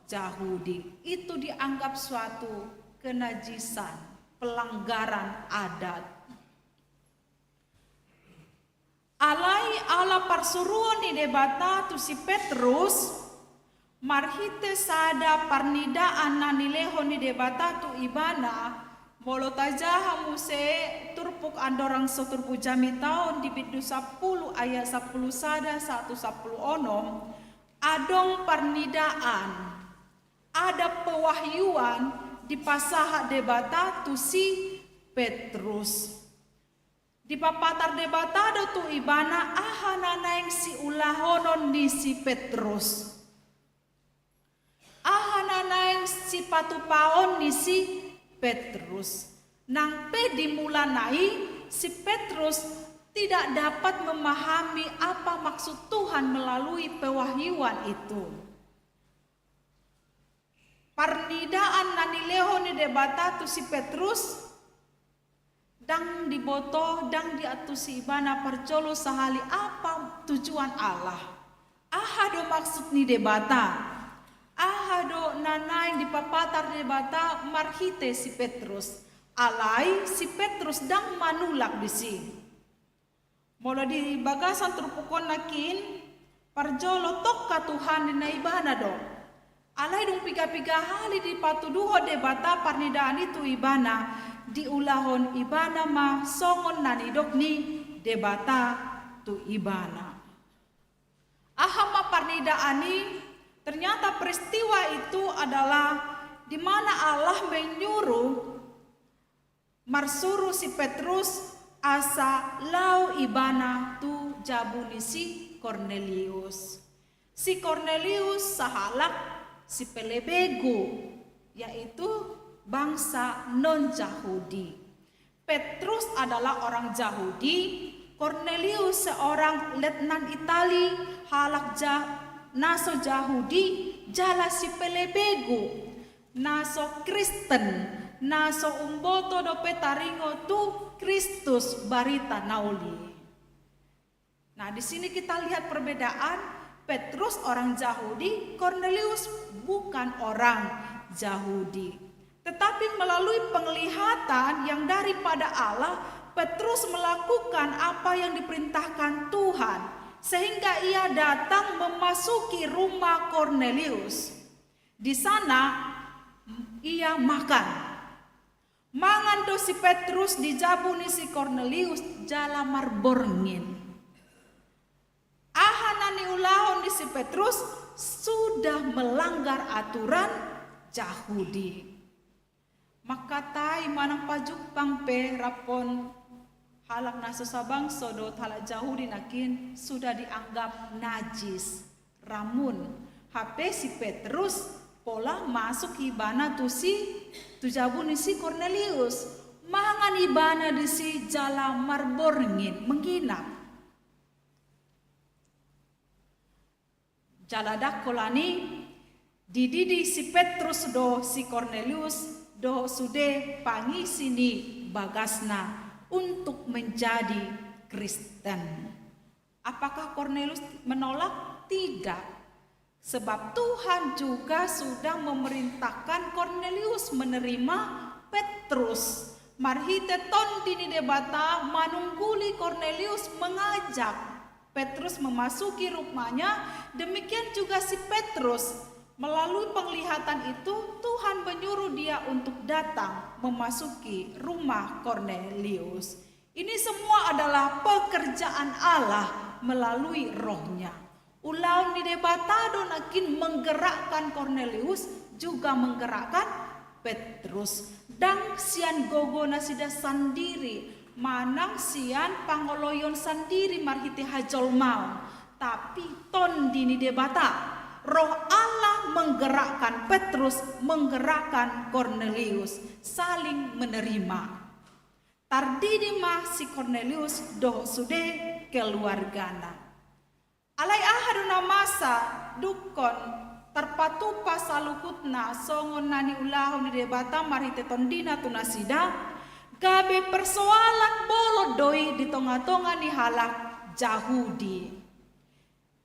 Yahudi. Itu dianggap suatu kenajisan, pelanggaran adat. Alai ala parsuruan di debata tu si Petrus marhite sada parnidaan na nilehon ni debata tu ibana molo tajaha muse turpuk andorang soturpu jami taon di bidu 10 ayat 10 sada 110 onom adong parnidaan ada pewahyuan di pasaha debata tu si Petrus. Di papatar debata do tu ibana ahana naeng si ulahonon ni si Petrus. Ahana naeng si patupaon ni si Petrus. Nang dimulai si Petrus tidak dapat memahami apa maksud Tuhan melalui pewahyuan itu. Parnidaan nanileho ni debata tu si Petrus dang diboto dang diatusi ibana percolo sahali apa tujuan Allah. Ahado maksud ni debata. Ahado nanay di papatar debata marhite si Petrus. Alay si Petrus dang manulak bisi. Mula di bagasan turpukon nakin parjolo tok ka Tuhan na ibana do. Alay dong piga-piga hali di patuduho debata parnidaan itu ibana. Di ulahon ibana ma songon nanidok ni debata tu ibana. Ahama parnidaani ternyata peristiwa itu adalah di mana Allah menyuruh marsuru si Petrus asa lau ibana tu jabuni si Cornelius. Si Cornelius sahalak si pelebegu yaitu bangsa non-Yahudi. Petrus adalah orang Yahudi, Cornelius seorang letnan Itali, halak naso Yahudi, jala si pelebegu, naso Kristen, naso umboto do petaringo tu Kristus barita nauli. Nah, di sini kita lihat perbedaan. Petrus orang Yahudi, Kornelius bukan orang Yahudi. Tetapi melalui penglihatan yang daripada Allah, Petrus melakukan apa yang diperintahkan Tuhan, sehingga ia datang memasuki rumah Kornelius. Di sana ia makan. Mangan do si Petrus dijabuni si Kornelius jala marborngin. Ahanani ulahon di si Petrus sudah melanggar aturan Yahudi. Maka tai manang pajuk pangpe rapon halak nasosabang sodot halak Yahudi nakin sudah dianggap najis. Ramun HP si Petrus pola masuk ibana tu jabuni si Kornelius. Mangan ibana di si jala marborngin menginap. Jaladak kolani dididi si Petrus do si Kornelius do sude pangi sini bagasna untuk menjadi Kristen. Apakah Kornelius menolak? Tidak. Sebab Tuhan juga sudah memerintahkan Kornelius menerima Petrus. Marhite ton dini debata manungguli Kornelius mengajak Petrus memasuki rumahnya, demikian juga si Petrus. Melalui penglihatan itu, Tuhan menyuruh dia untuk datang memasuki rumah Kornelius. Ini semua adalah pekerjaan Allah melalui rohnya. Ulau ni debatado nakin menggerakkan Kornelius, juga menggerakkan Petrus. Dan sian gogo nasida sendiri. Manang sian pangoloyon sendiri marhiti hajol mau. Tapi ton dini debata. Roh Allah menggerakkan Petrus, menggerakkan Kornelius. Saling menerima. Tardidi mah si Kornelius doh sude keluargana. Alai ahaduna masa dukon terpatupa salukutna songon nani ulahu ni debata marhiti tondina tunasida. Gabe persoalan bolot doi di tengah-tengah ni halak Yahudi.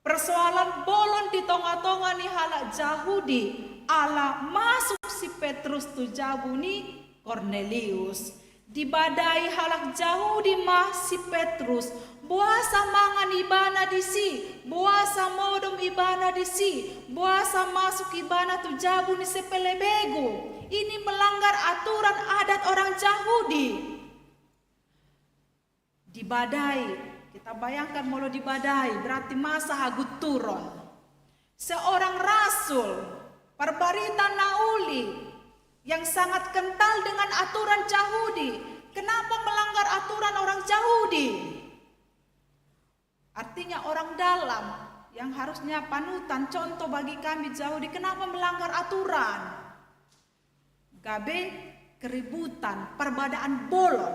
Persoalan bolon di tengah-tengah ni halak Yahudi. Allah masuk si Petrus tu jabuni Kornelius. Di badai halak Yahudi mah si Petrus. Buasa mangan ibana di si. Buasa modom ibana di si. Buasa masuk ibana tu jabuni sepelebegu. Ini melanggar aturan adat orang Yahudi. Di badai, kita bayangkan molo di badai, berarti masa hagut turun. Seorang rasul, perbarita nauli, yang sangat kental dengan aturan Yahudi. Kenapa melanggar aturan orang Yahudi? Artinya orang dalam, yang harusnya panutan, contoh bagi kami Yahudi, kenapa melanggar aturan? Gabe keributan, perbedaan bolon.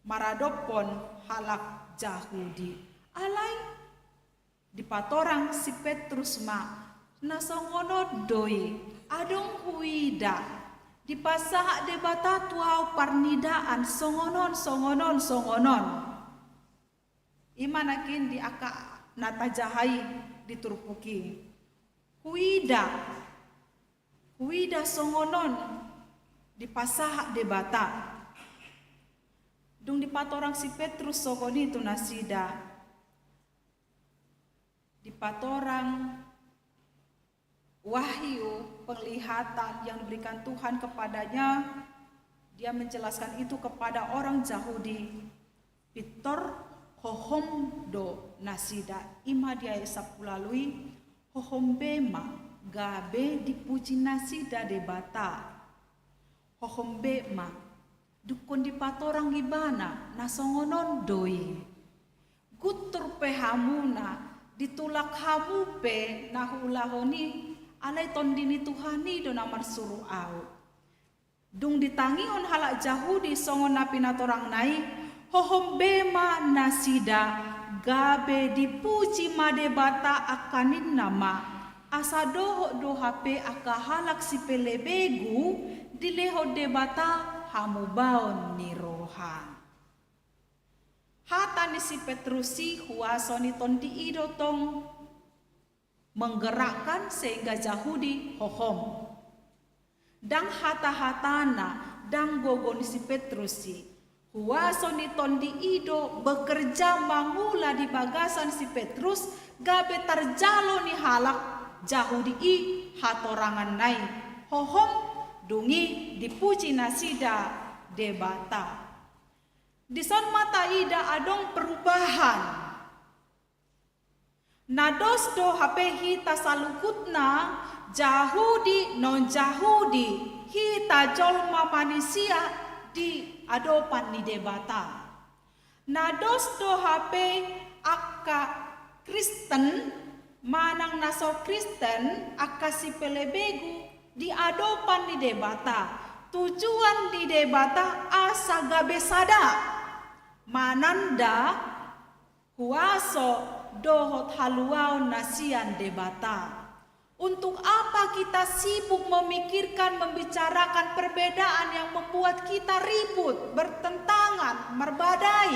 Maradopon halak Yahudi. Alai di patorang si Petrus ma nasongono doi adong huida di pasah debata tuau parnidaan songonon. Imanakin di aka nata jahai diturpuki. Huida songonon di pasah debata. Dung di patorang si Petrus sokoni itu nasida. Di patorang wahyu penglihatan yang diberikan Tuhan kepadanya, dia menjelaskan itu kepada orang Yahudi. Pitor hohom do nasida ima dia sapulalui hohom bema gabe dipuji nasida debata. Hohom bema dukun di patorang ibana nasongonon doi. Gutur pehamuna ditulak hamu pe nahulahoni alai tondini Tuhani do namar suruh au. Dung ditangion halak Yahudi songon napinatorang nai hohom bema nasida gabe dipuji madebata akanin nama asa doho do hape aka halak si pelebegu dileho debata hamu baon niro. Tuhan. Hata ni si Petrusi huasoni ton di ido tong menggerakkan sehingga Yahudi hohom. Dang hata-hatana dang gogon si Petrusi huasoni ton di ido bekerja mangula di bagasan si Petrus gabe terjalo ni halak Yahudi i hatorangan nai hohom dungi dipuji nasida debata. Di son mata ida adong perubahan. Nados do hape hita salukutna Yahudi non Yahudi hita jolma manusia di adopan ni debata. Nados do hape akka Kristen manang naso Kristen akka si pelebegu di adopan ni debata. Tujuan di debata asa gabe sada mananda huaso dohot haluau nasian debata. Untuk apa kita sibuk memikirkan, membicarakan perbedaan yang membuat kita ribut, bertentangan, merbadai?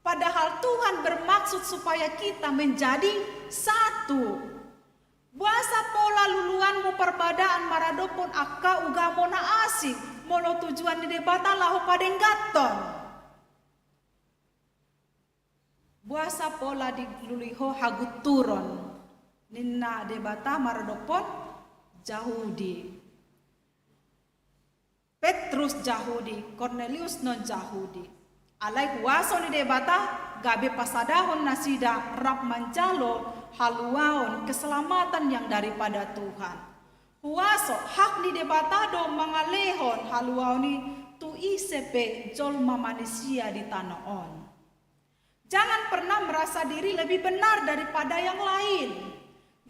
Padahal Tuhan bermaksud supaya kita menjadi satu. Buasa pola luluanmu perbedaan maradopon akka ugamona asik. Molo tujuan di debata lahu padeng gaton. Buasa pola di luliho hagut turun. Ninna debata maradopon Yahudi. Petrus Yahudi, Cornelius non Yahudi. Alai huaso ni debata gabe pasadahon nasida rap manjalo haluaon keselamatan yang daripada Tuhan. Huaso hak ni debata do mangalehon haluaoni tu isepe jolma manusia di tanah on. Jangan pernah merasa diri lebih benar daripada yang lain.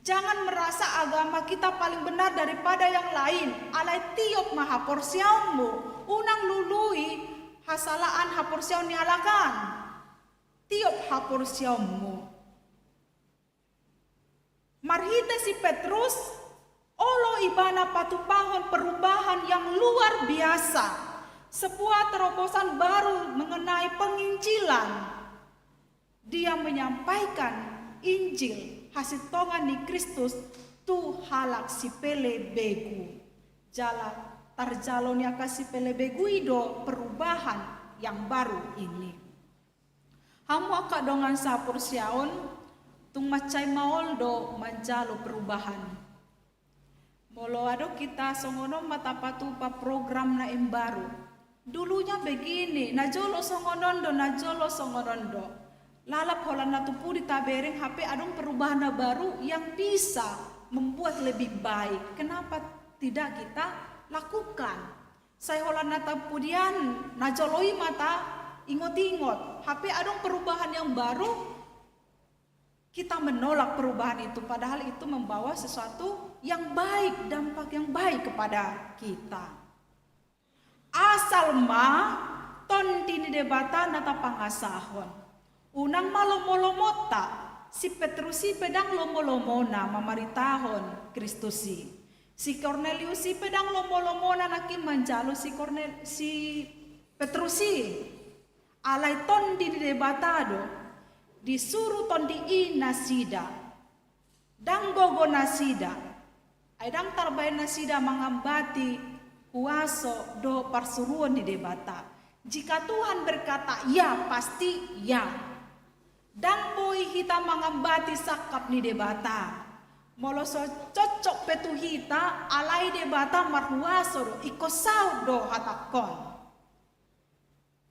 Jangan merasa agama kita paling benar daripada yang lain. Alai tiop maha porsiaunmu, unang lului hasalaan haporsiaun nialakan. Tiop haporsiaunmu. Marhita si Petrus, olo ibana patupahon perubahan yang luar biasa. Sebuah terobosan baru mengenai penginjilan. Dia menyampaikan Injil hasil tongan ni Kristus tu halak si pele begu. Jala tarjalon ya kasih pele begu ido perubahan yang baru ini. Hamu akak dongan sapur siaon tung macai maoldo manjalo perubahan. Molo ado kita songono matapatu pa program na baru. Dulunya begini, najolo songonondo, najolo songonondo. Lalap holan natupu di tabereng HP adong perubahan baru yang bisa membuat lebih baik. Kenapa tidak kita lakukan? Saya holan natapudian najoloi mata ingot-ingot. HP adong perubahan yang baru, kita menolak perubahan itu. Padahal itu membawa sesuatu yang baik, dampak yang baik kepada kita. Asal ma ton dini debata nata pangasahon. Unang malomolomota si Petrusi pedang lomolomona mamaritahon Kristusi. Si Corneliusi pedang lomolomona nakim manjalo si Petrusi. Alai ton di debatado disuruh ton di nasida. Dang gogo nasida. Aidang tarbay nasida mangambati huaso do parsuruan di debata. Jika Tuhan berkata ya, pasti ya. Dan boy hita mangambati sakap ni debata. Moloso cocok petu hita alai debata marhuaso do ikosau do hatakon.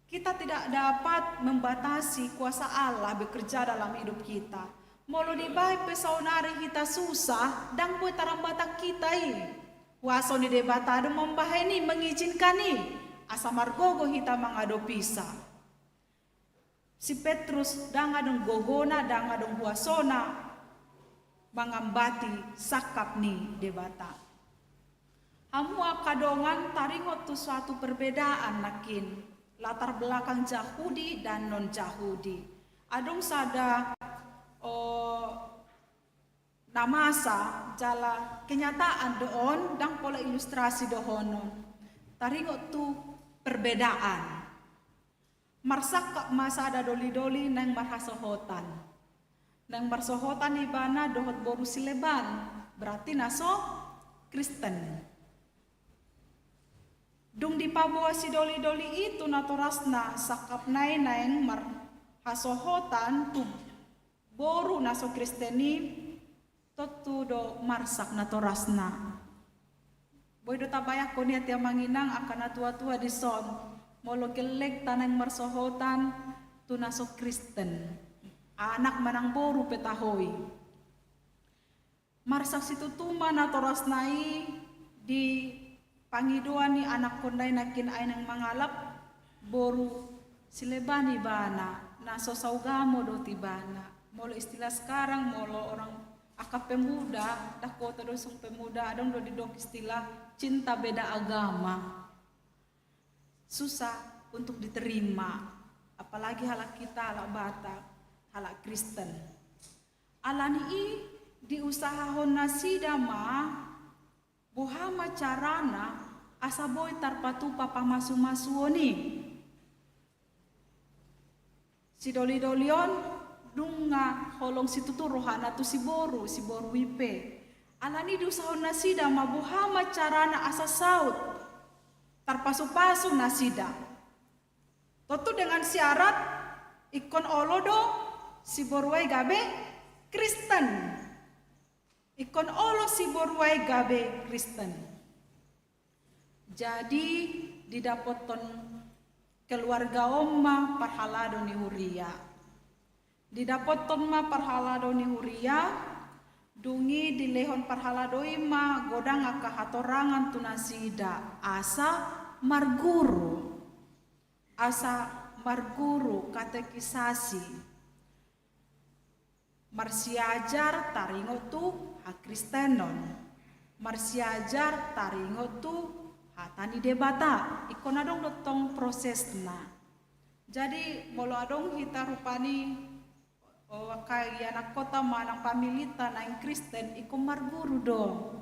Kita tidak dapat membatasi kuasa Allah bekerja dalam hidup kita. Molo di baik pesaunari kita susah dan boy tarambata kita Waso ni debata do membaheni mengizinkan asa margogo hita mangado pisa. Si Petrus dangadong gogona dangadong huasona mangambati sakap ni debata. Hamu akadongan taringot tu suatu perbedaan nakin latar belakang Yahudi dan non Yahudi. Adong sada namasa jala kenyataan doon dan pola ilustrasi dohonon. Taringot tu perbedaan. marsak masa ada doli-doli nang marhasohotan. Nang marsohotan ibana dohot boru sileban, berarti naso Kristen. Dung di pabuah si doli-doli itu natorasna sakap nai nang marhasohotan tu boru naso Kristeni totu do marsak natorasna. Boy do tabayak ko niya tiya manginang akan natua-tua di son molo gelek tanang marsohotan tu naso Kristen. Anak manang boru petahoy. Marsak situ tuma natorasnai di pangiduan ni anak konday nakin ay nang mangalap boru silebani bana naso saugamo do tibana. Molo istilah sekarang molo orang akap pemuda dakota do sung pemuda adong do didok istilah cinta beda agama. Susah untuk diterima, apalagi halak kita halak Batak, halak Kristen. Alani diusahahon nasida ma buhama carana asaboy tarpatu papa masu-masuoni. Si doli-dolion dunga holong si tutu rohana tu si boru wipe. Alani diusahahon nasida ma buhama carana asa saut tarpasu-pasu nasida. Tentu dengan syarat ikon olodo si boruai gabe Kristen. Ikon olo si boruai gabe Kristen. Jadi didapoton keluarga oma parhalado ni huria. Didapoton ma parhalado ni huria. Dungi dilehon parhalado ima godang aka hatorangan tunasida asa marguru katekisasi marsiajar taringo tu hakristenon marsiajar taringo tu hatani debata ikon adong dotong prosesna. Jadi molo adong hita rupani kaya anak kota manang pamilita nang Kristen ikon marguru dong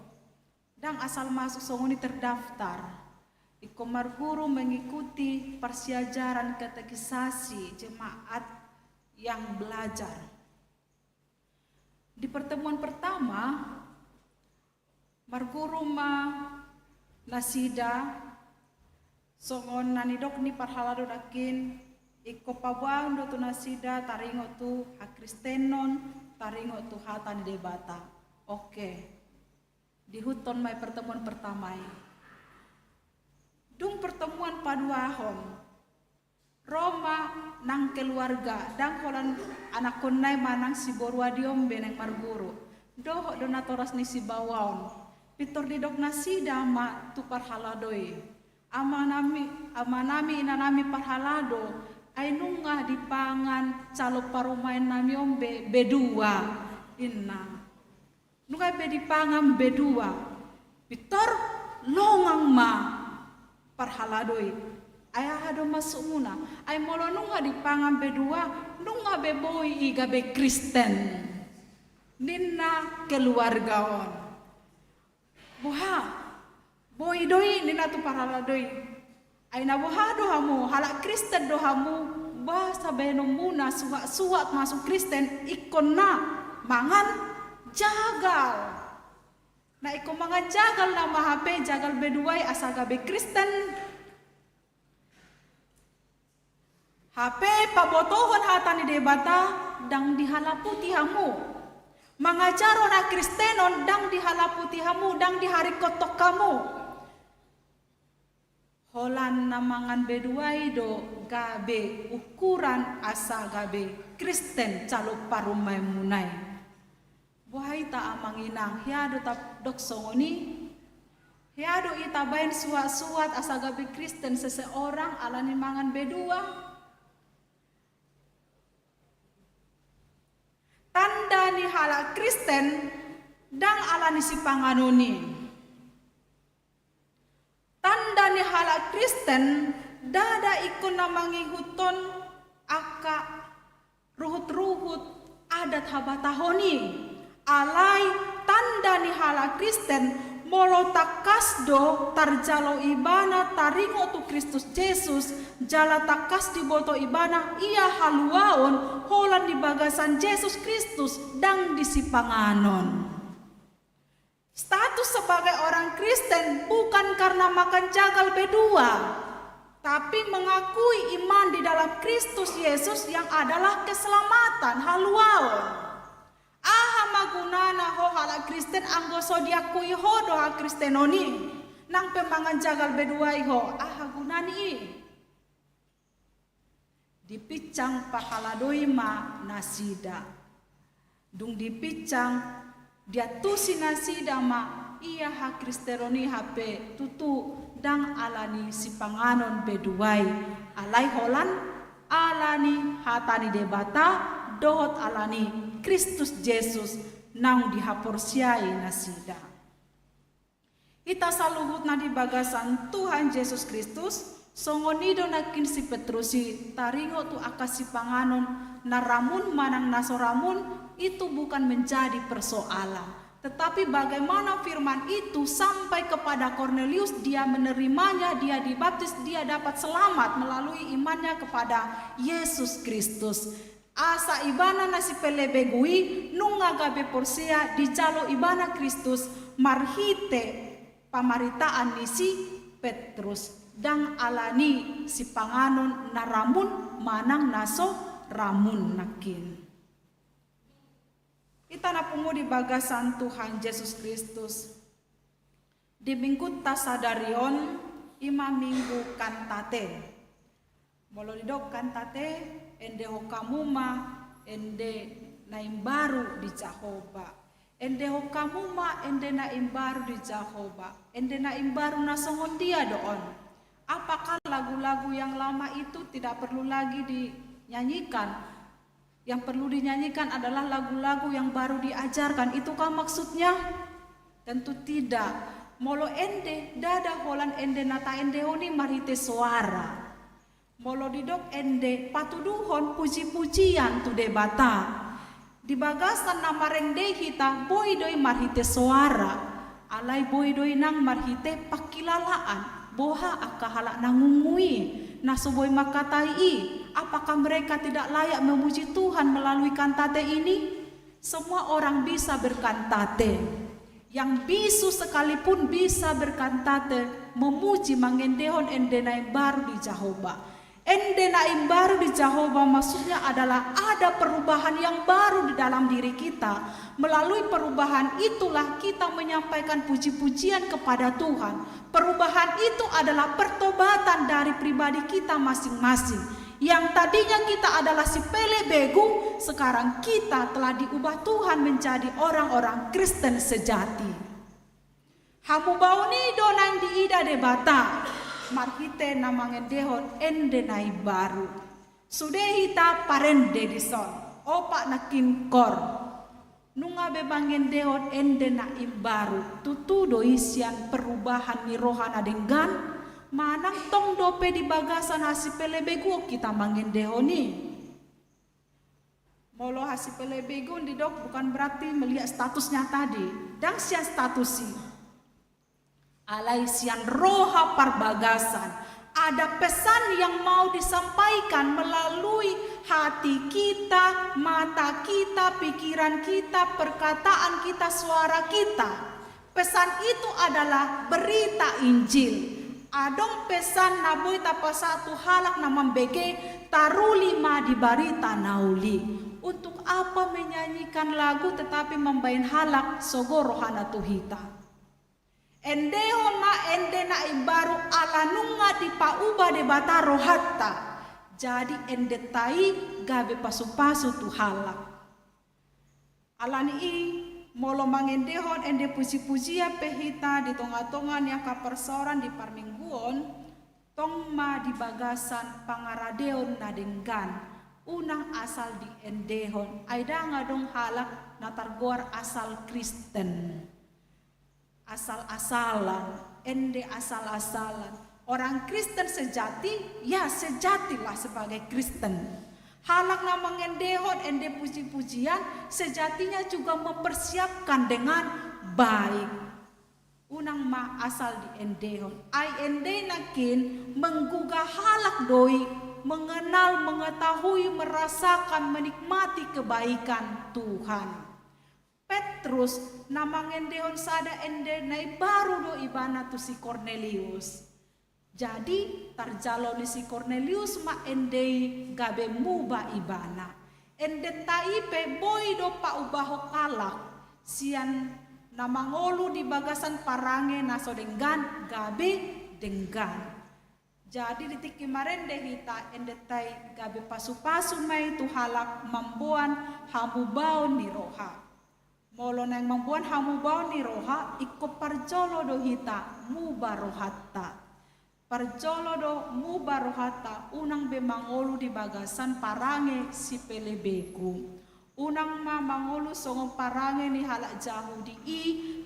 dang asal masuk songoni terdaftar. Iko marguru mengikuti persiajaran katekisasi jemaat yang belajar. Di pertemuan pertama, marguru ma nasida songon nanidok ni parhalado dakin iko pabang do tu nasida taringo tu hakristenon taringo tu hatan debata. Oke. Di huton mai pertemuan pertama ini. Dung pertemuan paduahon Roma nang keluarga dang holan anak konai manang si borua diombe nang marguru doh donatoras ni si bawon pitor di dok nasida ma tu parhaladoi amanami inanami parhalado ay nungah di pangan calo parumain nami ombe bedua inna nungah be di pangan bedua pitor longang ma parhaladoi ayah hado masuk muna ay molo nunga di pangan bedua nunga beboy iga be Kristen ninna keluargaon buha boy doi nina tu parhaladoi ay na buha dohamu halak Kristen dohamu bahasa benom muna suat masuk Kristen ikon na mangan jagal. Nah iko mga jagal na mahape jagal beduay asaga be Kristen. Hape pabotohon hata ni debata dang dihalaputi hamu. Mangajaro na Kristenon dang dihalaputi hamu dang diharikotok kamu. Holan na mangan beduay do gabe ukuran asaga be Kristen calo parumay munay. Buhay ta amang inang hiado tap dok songoni hiado itabain suat-suat asa gabi Kristen seseorang alani mangan bedua tanda ni halak Kristen dang alani si panganoni tanda ni halak Kristen dada ikon namangi huton aka ruhut-ruhut adat habatahoni alai tanda ni hala Kristen molo takas do tarjalo ibana taringo tu Kristus Yesus jala takas di boto ibana ia haluaon holan di bagasan Yesus Kristus dang disipanganon. Status sebagai orang Kristen bukan karena makan jagal bedua, tapi mengakui iman di dalam Kristus Yesus yang adalah keselamatan haluaon. Aha magunana ho hala Kristen anggo so diakui ho doa Kristenoni nang pemangan jagal beduai ho aha gunani dipicang pakaladoi ma nasida dung dipicang dia tusi nasida ma iya ha Kristenoni hape tutu dang alani si panganon beduai alai holan alani hatani debata dohot alani Kristus Yesus nang dihaporsiai nasida. Ita saluhut na di bagasan Tuhan Yesus Kristus songonido nakin si Petrusi taringo tu akasi panganon naramun manang nasoramun itu bukan menjadi persoalan, tetapi bagaimana firman itu sampai kepada Cornelius, dia menerimanya, dia dibaptis, dia dapat selamat melalui imannya kepada Yesus Kristus. Asa ibana nasi pelebegui nunga gabe porsia di jalo ibana Kristus marhite pamaritaan nisi Petrus dang alani si panganon naramun manang naso ramun nakin. Kita napungu di bagasan Tuhan Yesus Kristus di minggu tasadarion ima minggu kantate molo didok kantate ende hokamuma ende naim baru di Jehovah ende hokamuma ende naim baru di Jehovah ende naim baru nasongon dia doon. Apakah lagu-lagu yang lama itu tidak perlu lagi dinyanyikan? Yang perlu dinyanyikan adalah lagu-lagu yang baru diajarkan. Itukah maksudnya? Tentu tidak. Molo ende dada holan ende nata ende honi marite suara. Molo didok ende patuduhon puji-pujian tu debata. Di bagasan nama rende hita boy doi marhite suara. Alai boy doi nang marhite pakilalaan. Boha akahala nangungui. Nasuboy makatai. Apakah mereka tidak layak memuji Tuhan melalui kantate ini? Semua orang bisa berkantate. Yang bisu sekalipun bisa berkantate memuji mengendehon endenai baru di Jehovah. Endenai baru di Jehovah maksudnya adalah ada perubahan yang baru di dalam diri kita. Melalui perubahan itulah kita menyampaikan puji-pujian kepada Tuhan. Perubahan itu adalah pertobatan dari pribadi kita masing-masing. Yang tadinya kita adalah si pelebegu, sekarang kita telah diubah Tuhan menjadi orang-orang Kristen sejati. Hamu bauni donang diida debata. Marhite namangendehon endenai baru. Sudehita parende dison. Opak nakin kor. Nunga bebangendehon endenai baru. Tutu doisian perubahan ni rohana denggan. Manang tong dope di bagasan hasi pelebegu kita mangendehoni. Molo hasi pelebegu didok bukan berarti melihat statusnya tadi. Dan sian statusi. Alai sian roha parbagasan. Ada pesan yang mau disampaikan melalui hati kita, mata kita, pikiran kita, perkataan kita, suara kita. Pesan itu adalah berita Injil. Adong pesan naboy tapa satu halak namam bege taruli ma di barita nauli. Untuk apa menyanyikan lagu tetapi membain halak sogo rohana tuhita. Endehon ma endena baru ala nunga di pauba de bata rohatta. Jadi endetai gabe pasu-pasu tu halak. Alani i molo mangendehon ende puji-pujian pehita di tonga-tongan yang kapersoran di parmingguon tong ma di bagasan pangaradeon nadenggan unang asal di endehon aida ngadong halak natargoar asal Kristen. Asal-asalan, ende asal-asalan. Orang Kristen sejati, ya sejatilah sebagai Kristen. Halak na mengendehon ende puji-pujian, sejatinya juga mempersiapkan dengan baik. unang ma asal di endehon. Ai ende nakin menggugah halak doi, mengenal, mengetahui, merasakan, menikmati kebaikan Tuhan. Petrus namang endehon sada ende nai baru do ibana tu si Cornelius. Jadi tarjalo ni si Cornelius ma endei gabe muba ibana. Ende taipe boy do pa ubaho kalak sian namangolu di bagasan parange naso denggan gabe denggan. Jadi di kemarin deh hita ende tai gabe pasu-pasu mai tu halak mambuan hamubao ni roha. Molo nang mambuan hamubao ni roha iko parjolo do hita mubarohatta. Parjolo do mubarohata unang be mangolu di bagasan parange si pelebeku. Unang ma mangolu songong parange ni halak jahu di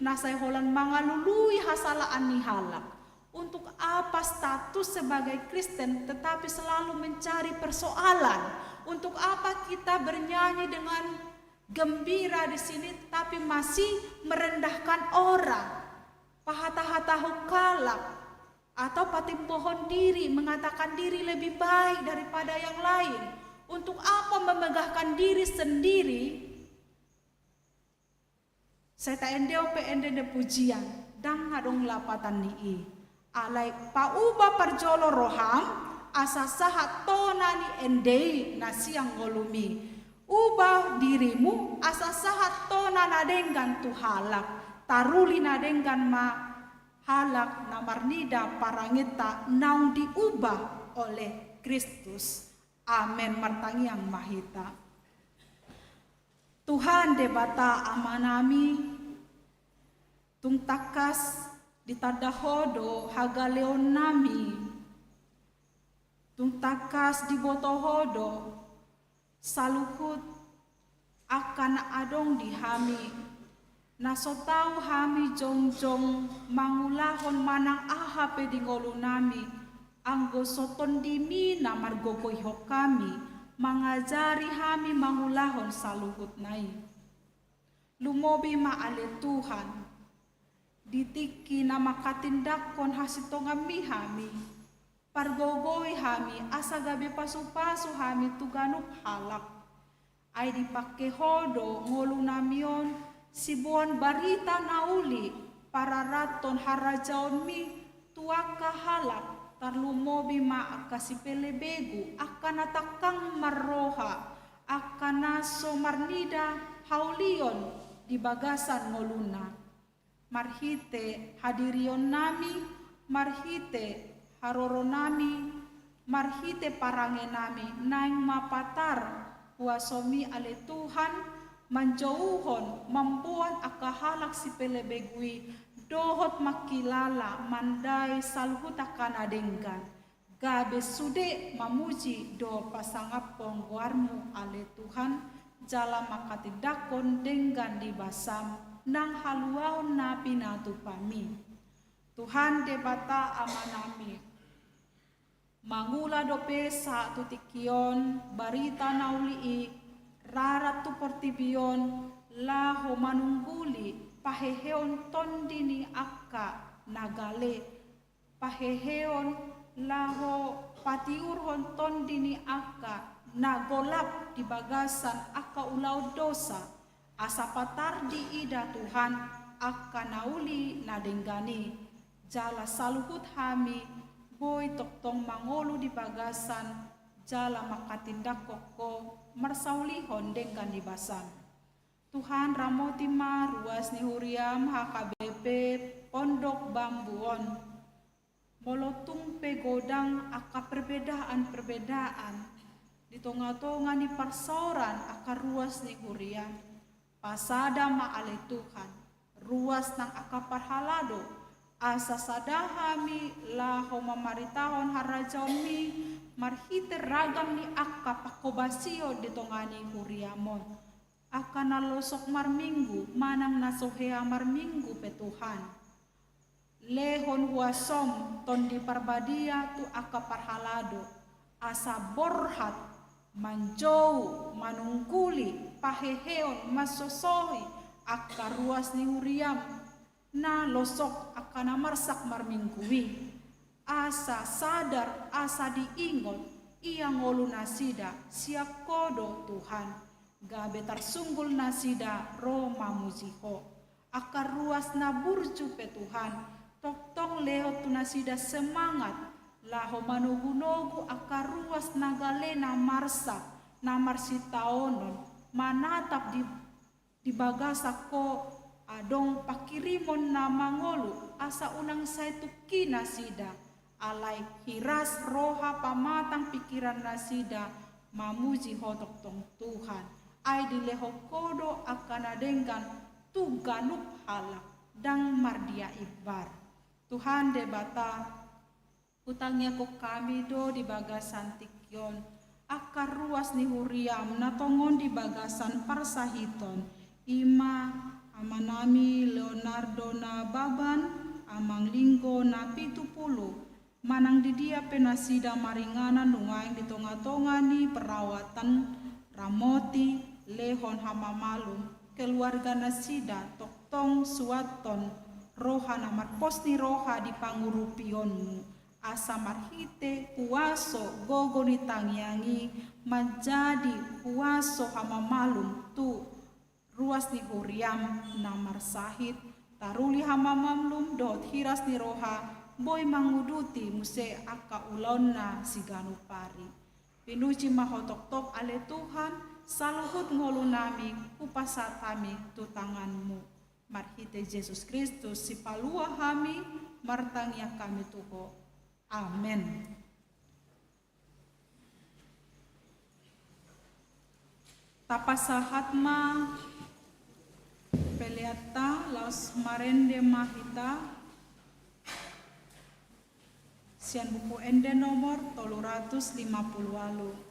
nasay holan mangalului hasalaan ni halak. Untuk apa status sebagai Kristen tetapi selalu mencari persoalan? Untuk apa kita bernyanyi dengan gembira di sini tetapi masih merendahkan orang? Pahata-hatahu kalak atau patimpohon diri, mengatakan diri lebih baik daripada yang lain. Untuk apa memegahkan diri sendiri? Saya tak endeo pe ende pujian dang hadong lapatan ni alai pauba parjolo roham asa sahat tona ni endei nasiang ngolumi. Ubah dirimu asa sahat tona nadenggan tu halak taruli nadenggan ma halak namarnida parangita naung diubah oleh Kristus. Amen martangiang mahita. Tuhan debata amanami tung takas ditadahodo hagaleon nami tung takas dibotohodo saluhut akan adong dihami. Naso tau hami jongjong mangulahon manang ahape di ngolu nami anggo soton dimi na margogoyho kami mangajari hami mangulahon saluhut nai. Lumobi maale Tuhan ditiki na makatindakon hasitongami hami pargogoy hami asa gabi pasu-pasu hami tuganuk halak ay dipake hodo ngolu namion sibuan barita nauli para raton harajaon mi tuaka halak tarlumobi ma akasi pelebegu akan atakang marroha akan naso marnida haulion di bagasan ngoluna marhite hadirion nami marhite haroro nami marhite parange nami naing mapatar kuasomi ale Tuhan manjauhon mambuan akahalak si pelebegui dohot makilala mandai salhut akan adenggan gabe sude mamuji do pasangapong guarmu ale Tuhan jala makatidakon denggan di basam nang haluaon na pinatu pami. Tuhan debata amanami mangula do pesa tutikion barita naulii rarat tu portibion laho manungguli paheheon tondini akka nagale paheheon laho patiurhon tondini akka nagolap di bagasan akka ulau dosa asa patar di ida Tuhan akka nauli nadenggani jala saluhut hami boy toktong mangolu di bagasan jala makatindak koko marsaulihon denggan di basan. Tuhan ramoti ma ruas ni huriam HKBP pondok bambuon molotung pegodang aka perbedaan di tonga-tonga ni parsoran aka ruas ni huriam pasada ma ale Tuhan ruas nang aka parhalado asa sadahami laho mamaritahon harajaon mi marhite ragam ni akka pakobasio di tongani huriamon akan nalosok marminggu manang nasohea marminggu petuhan lehon huasom tondi parbadia tu akka parhalado asa borhat manjou manungkuli paheheon masosohi akka ruas ni huriam na losok akan marsak marmingkui. Asa sadar, asa diingot, ia ngolu nasida, siap kodo Tuhan. Gabe tarsunggul nasida Roma muziho. Akar ruas na burju pe Tuhan, toktong leho tu nasida semangat. Laho manugu-nugu akar ruas nagalena marsak, na marsitaonon, manatap di bagasa ko adong pakirimon na mangolu asa unang saituki nasida alai hiras roha pamatang pikiran nasida mamuji hotok tong Tuhan ai dileho kodo akan adenggan tu ganup halak dang mardia ibar Tuhan debata utangnya ko kami do di bagasan tikyon akar ruas ni huriam na tongon di bagasan parsahiton ima amanami Leonardo na baban amang linggo na 70 manang di dia penasida maringana nungaing di tonga-tonga ni perawatan ramoti lehon hamamalum keluarga nasida toktong suaton roha na marposni roha di pangurupionmu asa marhite kuaso gogo ni tangyangi menjadi kuaso hamamalum tu ruas ni huriam namar sahid taruli hamamamlum dot hiras ni roha boy manguduti muse aka ulonna siganu pari pinuji mahotok-tok ale Tuhan saluhut ngolu nami upasa kami tu tanganmu marhite Yesus Kristus si palua kami martangya kami tuho amen. Tapasahatma peleata laos marende mahita sian buku ende nomor 350.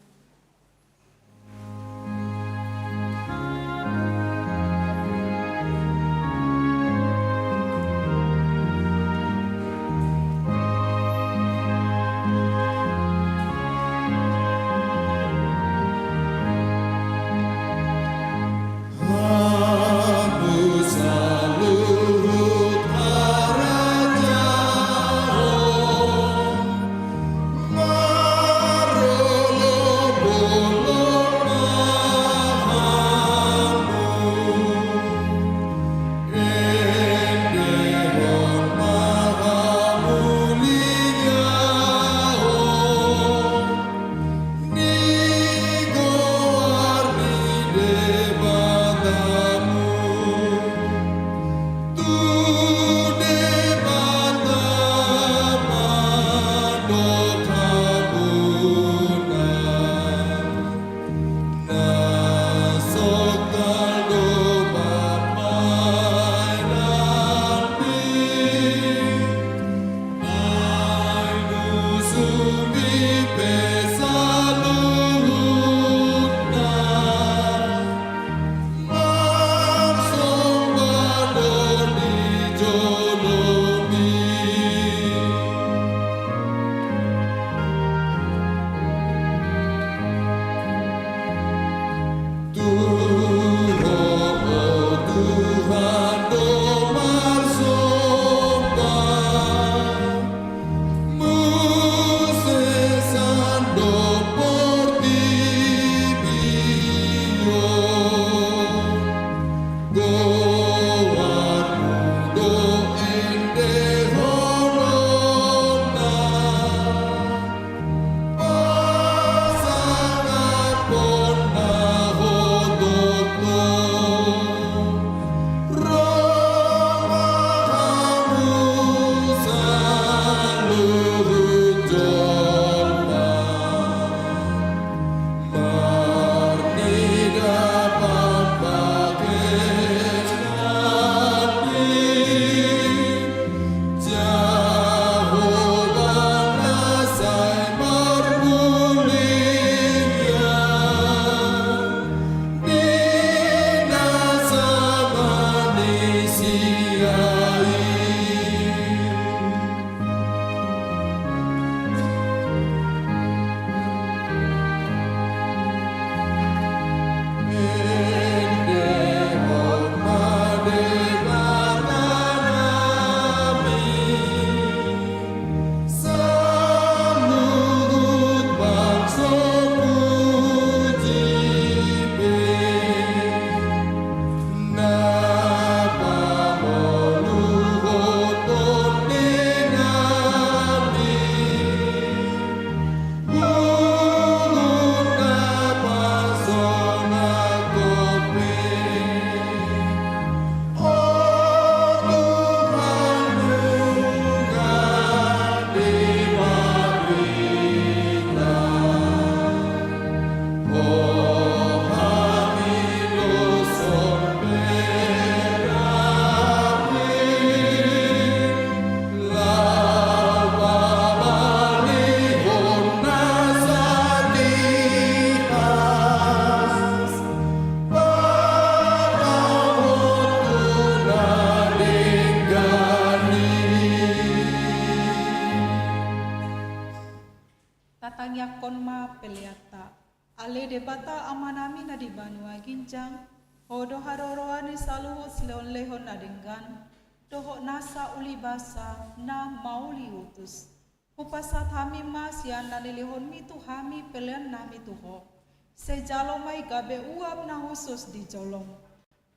yakon ma peleata. Ale debata amanami na di Banua Ginjang. Hodo haroroani saluhut leon lehon adenggan. Doho nasa uli basa na mauli utus. Upasat hami mas yan nalilihon mi tu hami pelean nami tuho. Sejalo mai gabe uap na husus di jolong.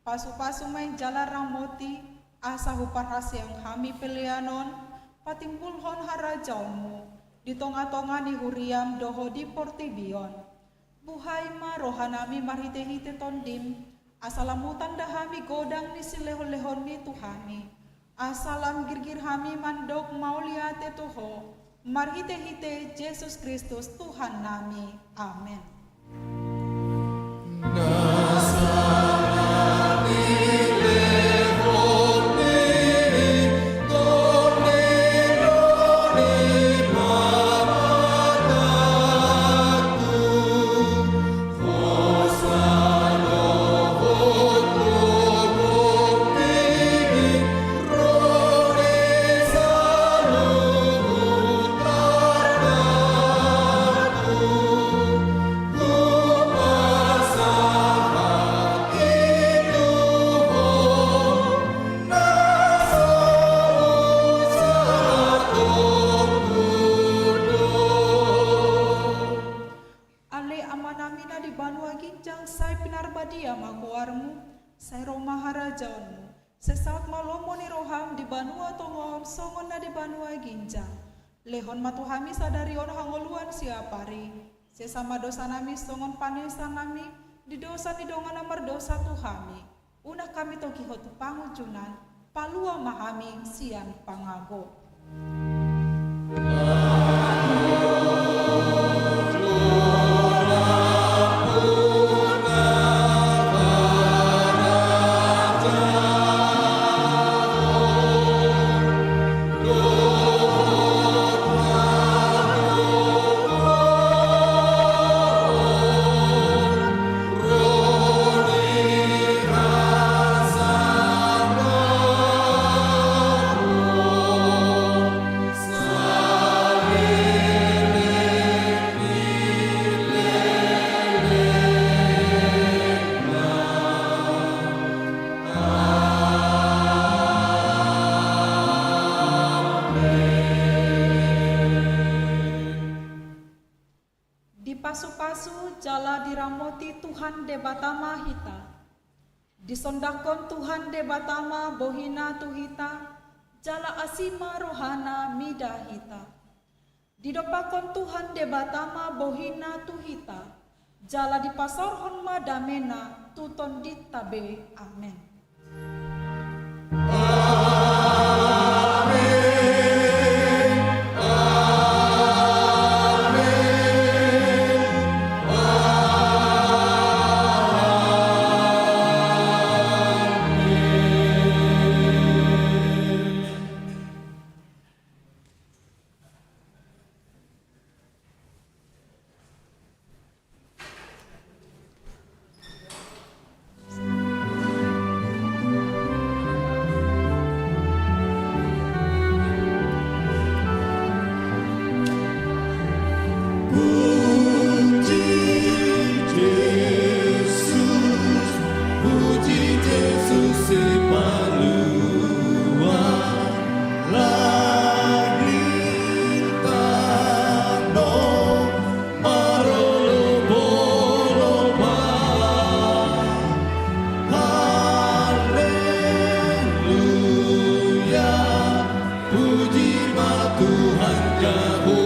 Pasu-pasu mai jala ramoti asa hupar yang hami peleanon. Patimbulhon harajaunmu. Di tonga-tonga ni huriam doho di portibion. Buhay ma rohanami marhite-hite tondim. Asalamutan dahami godang ni silehon-lehon mi tuhami. Asalam girgir hami mandok mauliate tuho. Marhite-hite Yesus Kristus Tuhan nami. Amen. Lehon matuhami sadarion hangoluan siapari. Sesama dosa nami songon panesan nami. Di dosa ni dongan amar dosa tuhami. Una kami toki hotu pangucunan. Palua mahami sian pangago. Pasu-pasu jala diramoti Tuhan debatama hita. Disondakon Tuhan debatama bohina tuhita. Jala asima rohana mida hita. Didopakon Tuhan debatama bohina tuhita. Jala dipasarhon madamena tuton ditabe. Amen. Tuhan Yahweh.